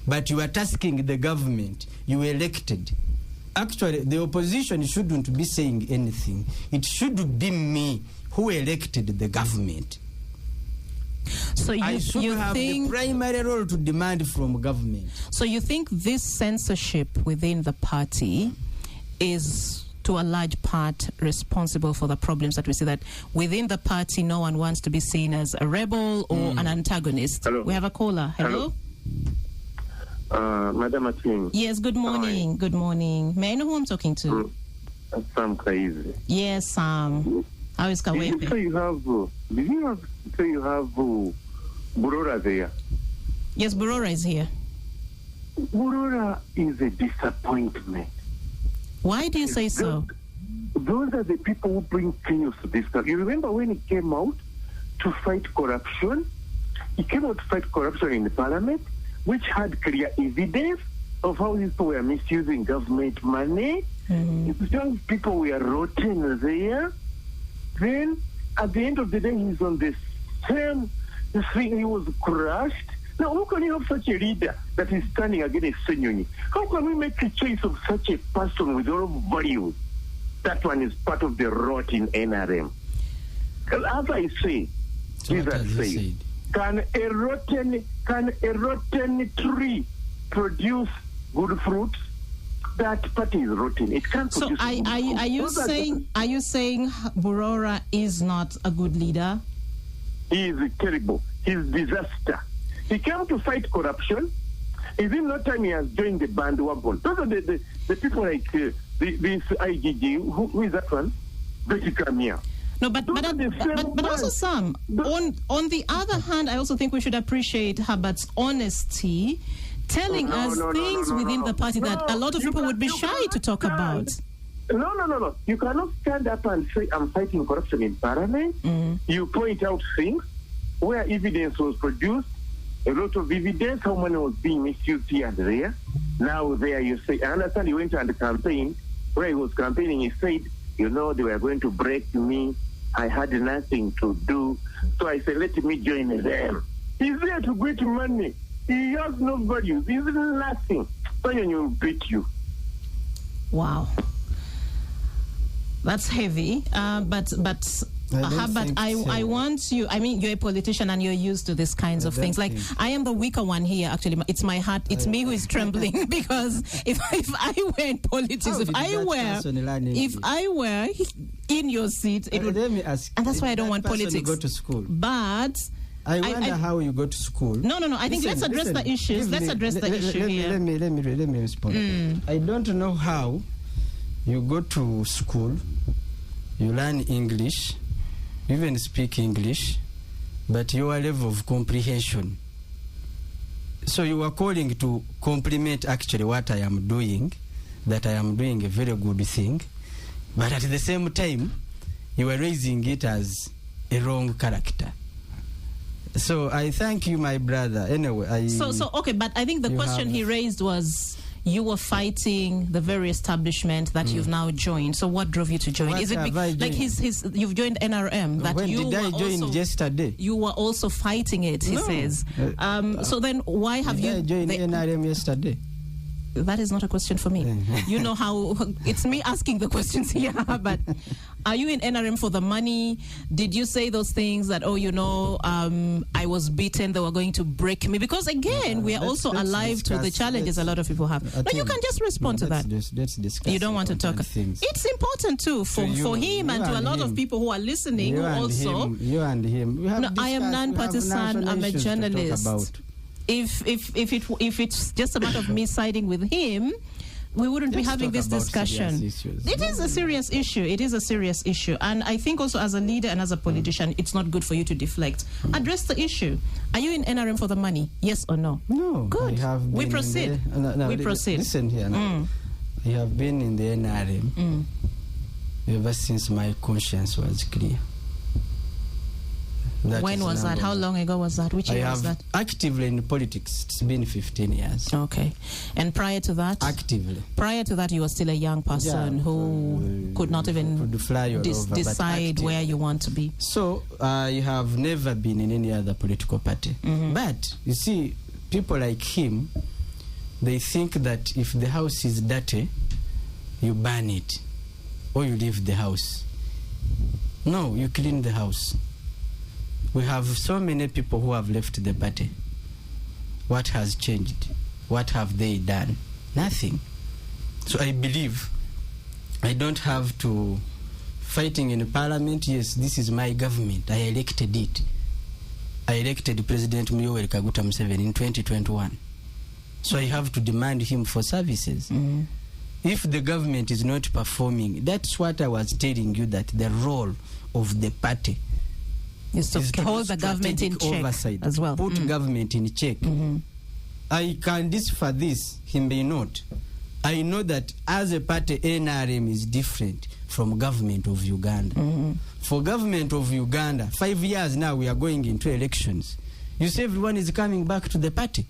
but you are tasking the government you elected. Actually, the opposition shouldn't be saying anything. It should be me who elected the government. So I should have the primary role to demand from government. So you think this censorship within the party is to a large part responsible for the problems that we see, that within the party no one wants to be seen as a rebel or an antagonist? Hello. We have a caller. Hello? Madam Atim. Yes, good morning. Hi. Good morning. May I know who I'm talking to? Sam Crazy. Yes, Sam. How is Kawepe? Did you say you have Burora there? Yes, Burora is here. Burora is a disappointment. Why do you say so? Those are the people who bring chaos to this country. You remember when he came out to fight corruption? He came out to fight corruption in the parliament, which had clear evidence of how these people were misusing government money. Young people were rotten there. Then, at the end of the day, he's on the same thing. He was crushed. Now, how can you have such a leader that is standing against Senyoni? How can we make a choice of such a person with all values? That one is part of the rot in NRM. As I say, can a rotten tree produce good fruits? That party is rotten. It can't produce. So are you saying Burora is not a good leader? He is terrible. He's disaster. He came to fight corruption. Within no time he has joined the bandwagon. Those are the people like this IGG. Who is that one? Betty come here. No, but also, Sam, on the other hand, I also think we should appreciate Herbert's honesty, telling us things within the party that a lot of people would be shy to talk about. No. You cannot stand up and say, I'm fighting corruption in Parliament. You point out things where evidence was produced, a lot of evidence, how money was being misused here and there. Now there you say, I understand you went and campaigned. Where he was campaigning, he said, they were going to break me. I had nothing to do. So I said, let me join them. He's there to get money. He has no value. He's nothing. Someone will beat you. Wow. That's heavy. But I want you, I mean, you're a politician and you're used to these kinds of things. Like, I am the weaker one here, actually. It's my heart. It's me who is trembling because if I were in politics, if I were in your seat, it would... Let me ask. And that's why I don't want politics. Go to school. But... I wonder how you go to school. No. I think let's address the issues. Let's address the issue here. Let me respond. I don't know how you go to school, you learn English, even speak English, but your level of comprehension. So you are calling to compliment actually what I am doing, that I am doing a very good thing, but at the same time, you are raising it as a wrong character. So I thank you, my brother. Anyway, okay, but I think the question he raised was, you were fighting the very establishment that you've now joined. So what drove you to join? Is it like you've joined NRM? That when you did I join yesterday? You were also fighting it, he says. So then why have you... I joined NRM yesterday? That is not a question for me. You know how it's me asking the questions here. But are you in NRM for the money? Did you say those things that, I was beaten, they were going to break me? Because again, we are also alive to the challenges a lot of people have. But you can just respond to that. Let's discuss. You don't want to talk. It's important too for him and to a lot of people who are listening. You and him. I am non-partisan. I'm a journalist. If it's just a matter of me siding with him, we wouldn't be having this discussion. It is a serious issue. It is a serious issue. And I think also as a leader and as a politician, it's not good for you to deflect. Address the issue. Are you in NRM for the money? Yes or no? No. Good. We proceed. We proceed. Listen here now. I have been in the NRM ever since my conscience was clear. When was that? How long ago was that? Which year was that? Actively in politics, it's been 15 years. Okay. And prior to that? Actively. Prior to that, you were still a young person who could not even decide where you want to be. So, I have never been in any other political party. But, you see, people like him, they think that if the house is dirty, you burn it. Or you leave the house. No, you clean the house. We have so many people who have left the party. What has changed? What have they done? Nothing. So I believe I don't have to fighting in parliament. Yes, this is my government. I elected it. I elected President Yoweri Kaguta Museveni in 2021. So I have to demand him for services. If the government is not performing, that's what I was telling you, that the role of the party is to hold the government in check oversight, as well. Put government in check. I can for this, he may not. I know that as a party, NRM is different from government of Uganda. For government of Uganda, 5 years now we are going into elections. You say everyone is coming back to the party.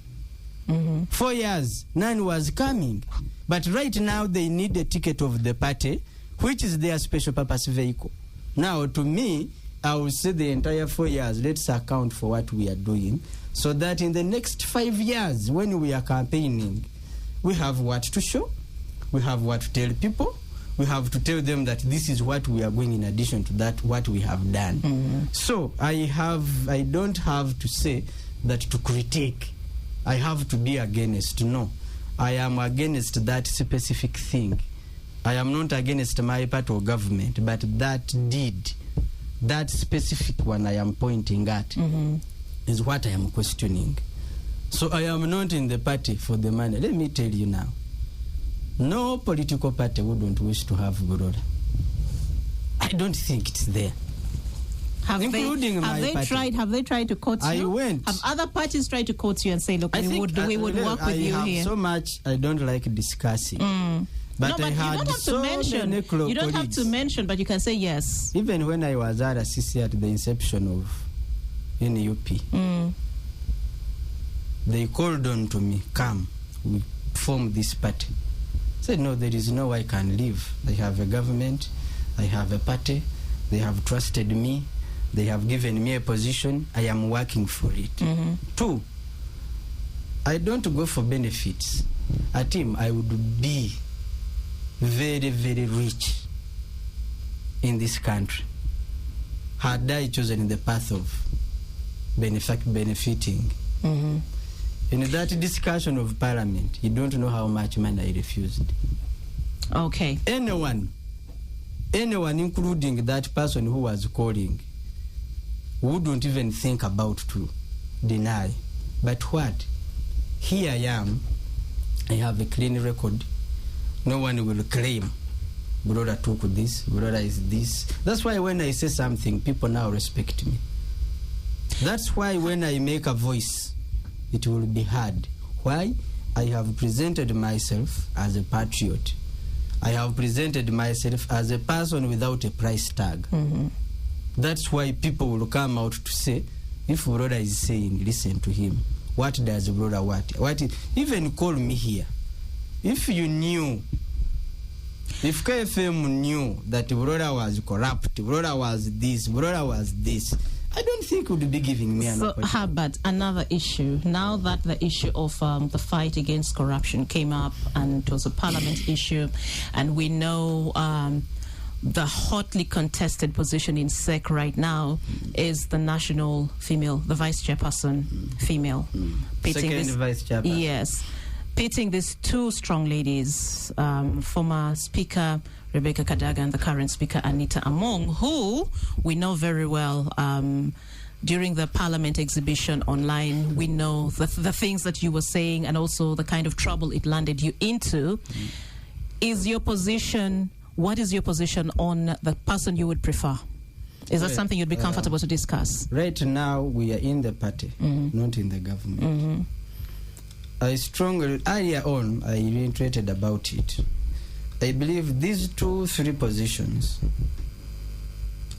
4 years, none was coming. But right now they need a ticket of the party, which is their special purpose vehicle. Now, to me, I will say the entire 4 years, let's account for what we are doing, so that in the next 5 years, when we are campaigning, we have what to show, we have what to tell people, we have to tell them that this is what we are going in addition to that, what we have done. So I don't have to say that to critique, I have to be against. No, I am against that specific thing. I am not against my part or government, but that specific one I am pointing at is what I am questioning. So I am not in the party for the money. Let me tell you now, no political party wouldn't wish to have Burola. don't think it's there. Including my party. Have they tried to quote you? I went. Have other parties tried to quote you and say, look, we would work with you here? So much I don't like discussing. But I had you don't have to mention. You don't have to mention, but you can say yes. Even when I was at RCC at the inception of NUP, they called on to me, come, we form this party. I said, no, there is no way I can leave. I have a government, I have a party, they have trusted me, they have given me a position, I am working for it. 2, I don't go for benefits. At him, I would be very, very rich in this country had I chosen the path of benefiting. In that discussion of parliament, you don't know how much money I refused. Okay. Anyone, including that person who was calling, wouldn't even think about to deny. But what? Here I am. I have a clean record. No one will claim, brother took this, brother is this. That's why when I say something, people now respect me. That's why when I make a voice, it will be heard. Why? I have presented myself as a patriot. I have presented myself as a person without a price tag. That's why people will come out to say, if brother is saying, listen to him. What does brother what? Even call me here. If you knew, if KFM knew that brother was corrupt, brother was this, brother was this, I don't think would be giving me an opportunity. So, Herbert, another issue. Now that the issue of the fight against corruption came up, and it was a parliament issue, and we know the hotly contested position in SEC right now is the national female, the vice chairperson, female. Second vice chairperson. Yes. Pitting these two strong ladies, former Speaker Rebecca Kadaga and the current Speaker Anita Among, who we know very well during the Parliament exhibition online. We know the things that you were saying and also the kind of trouble it landed you into. Is your position, what is your position on the person you would prefer? Is that something you'd be comfortable to discuss? Right now, we are in the party, not in the government. I strongly, earlier on, I reiterated about it. I believe these 2-3 positions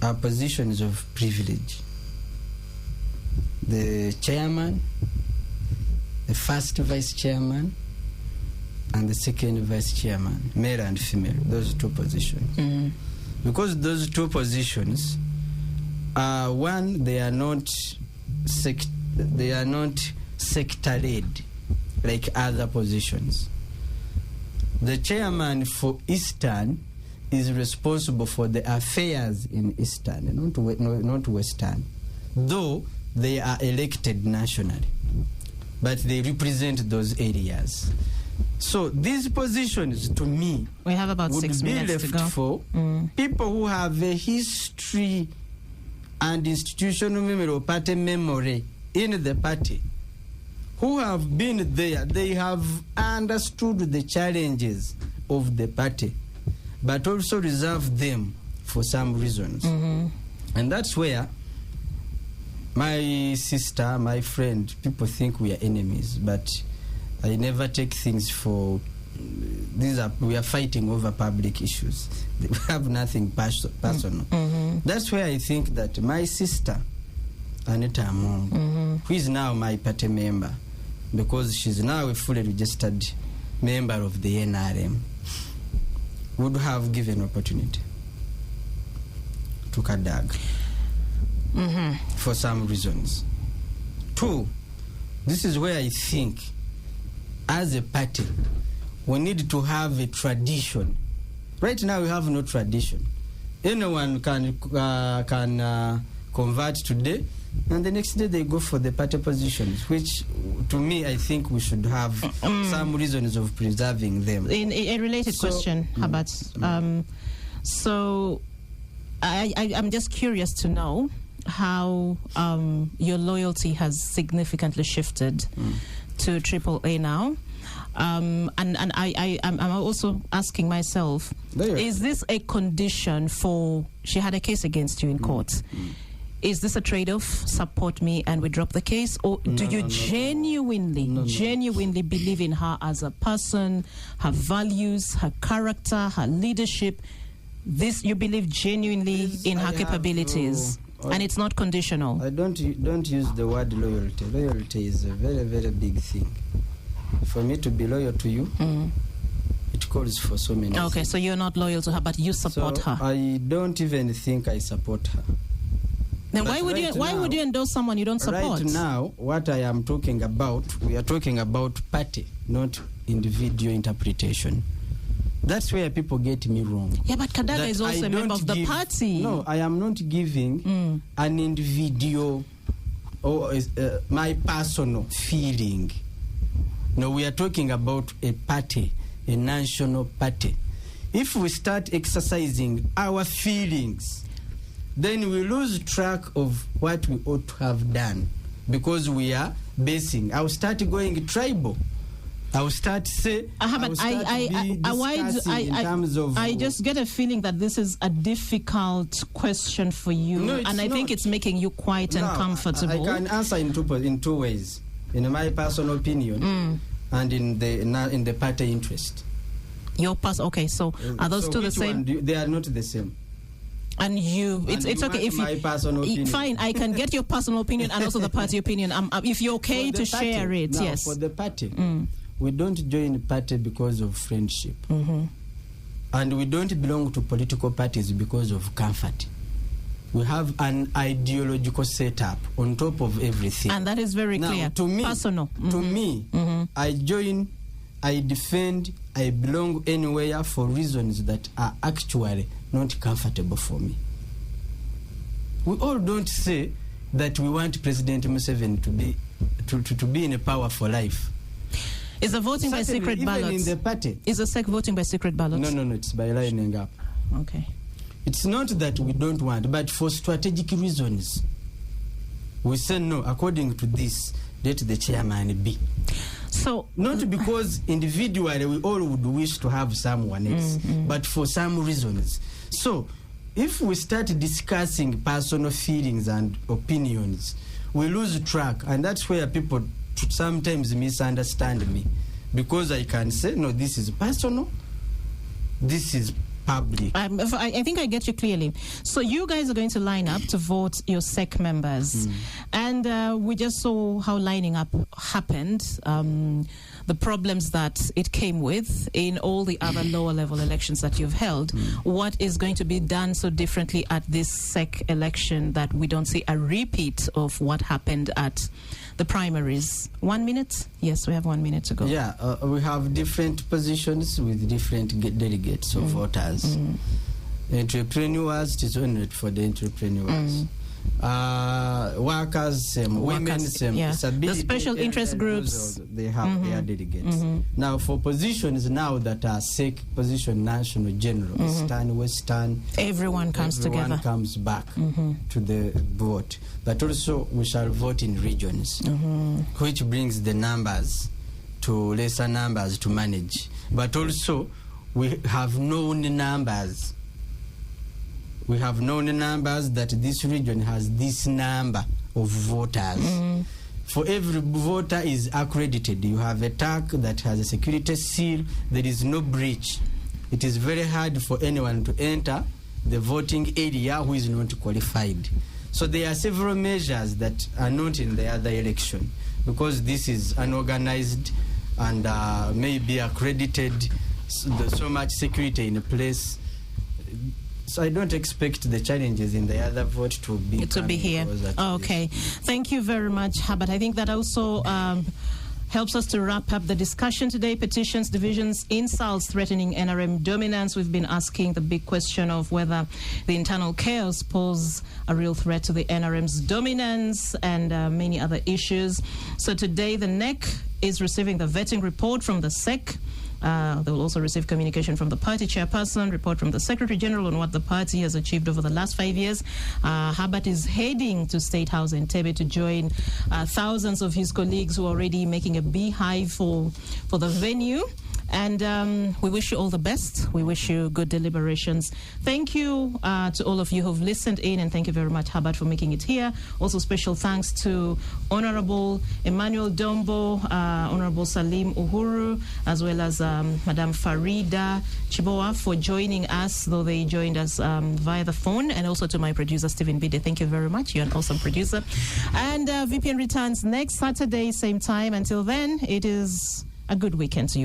are positions of privilege. The chairman, the first vice chairman, and the second vice chairman, male and female, those 2 positions. Because those 2 positions are, one, they are not sector-led like other positions. The chairman for Eastern is responsible for the affairs in Eastern, not Western, though they are elected nationally, but they represent those areas. So these positions, to me, we have about would 6 be minutes left to go. for people who have a history and institutional memory or party memory in the party, who have been there. They have understood the challenges of the party, but also reserved them for some reasons. And that's where my sister, my friend, people think we are enemies, but I never take things for... we are fighting over public issues. We have nothing personal. That's where I think that my sister, Anita Among, who is now my party member, because she's now a fully registered member of the NRM, would have given opportunity to Kadaga for some reasons. 2, this is where I think, as a party, we need to have a tradition. Right now, we have no tradition. Anyone can convert today, and the next day they go for the party positions, which, to me, I think we should have some reasons of preserving them. In a related question, Herbert. So I'm just curious to know how your loyalty has significantly shifted to AAA now. And I'm also asking myself, is this a condition for, she had a case against you in court. Is this a trade-off? Support me and we drop the case? Or do you genuinely believe in her as a person, her values, her character, her leadership? This, you believe genuinely in her capabilities? And it's not conditional. I don't use the word loyalty. Loyalty is a very, very big thing. For me to be loyal to you, it calls for so many Okay, things. so you're not loyal to her, but you support her. I don't even think I support her. Then But why would you endorse someone you don't support? Right now, what I am talking about, we are talking about party, not individual interpretation. That's where people get me wrong. Yeah, but Kadaga is also a member of the party. No, I am not giving an individual or my personal feeling. No, we are talking about a party, a national party. If we start exercising our feelings, then we lose track of what we ought to have done, because we are basing. I'll start going tribal. I'll start say. I just get a feeling that this is a difficult question for you, No, and I think it's making you quiet and comfortable. I can answer in two ways: in my personal opinion and in the party interest. Your okay. So are those two the same? They are not the same. And it's okay if my personal opinion. Fine, I can get your personal opinion and also the party opinion. If you're okay to share it, now, yes. For the party, we don't join the party because of friendship, and we don't belong to political parties because of comfort. We have an ideological setup on top of everything, and that is very clear. To me, personal. To me, I join, I defend, I belong anywhere for reasons that are actually not comfortable for me. We all don't say that we want President Museveni to be in a power for life. Is the voting by secret ballot? In the party. Is the SEC voting by secret ballot? No, it's by lining up. Okay. It's not that we don't want, but for strategic reasons. We say no, according to this, let the chairman be. So not because individually we all would wish to have someone else, but for some reasons. So if we start discussing personal feelings and opinions, we lose track, and that's where people sometimes misunderstand me, because I can say, no, this is personal, this is public. I think I get you clearly. So you guys are going to line up to vote your SEC members. And we just saw how lining up happened, the problems that it came with in all the other lower level elections that you've held. What is going to be done so differently at this SEC election that we don't see a repeat of what happened at the primaries? 1 minute? Yes, we have 1 minute to go. Yeah, we have different positions with different delegates or voters. Entrepreneurs, it is only for the entrepreneurs. Workers, women, the special interest groups, they have their delegates. Now, for positions now that are SEC position, national, general, Eastern, Western, everyone comes back to the vote. But also, we shall vote in regions, which brings the numbers to lesser numbers to manage. But also, we have known numbers. We have known numbers that this region has this number of voters. For every voter is accredited. You have a tag that has a security seal. There is no breach. It is very hard for anyone to enter the voting area who is not qualified. So there are several measures that are not in the other election, because this is unorganized and maybe accredited, so much security in a place. So I don't expect the challenges in the other vote to be here. Okay. Thank you very much, Herbert. I think that also helps us to wrap up the discussion today. Petitions, divisions, insults threatening NRM dominance. We've been asking the big question of whether the internal chaos pose a real threat to the NRM's dominance, and many other issues. So today the NEC is receiving the vetting report from the SEC. They will also receive communication from the party chairperson, report from the Secretary General on what the party has achieved over the last 5 years. Herbert is heading to State House in Tebe to join thousands of his colleagues who are already making a beehive for the venue. And we wish you all the best. We wish you good deliberations. Thank you to all of you who've listened in, and thank you very much, Herbert, for making it here. Also, special thanks to Honorable Emmanuel Dombo, Honorable Salim Uhuru, as well as Madame Farida Chiboa for joining us, though they joined us via the phone, and also to my producer, Stephen Bide. Thank you very much. You're an awesome producer. And VPN returns next Saturday, same time. Until then, it is a good weekend to you.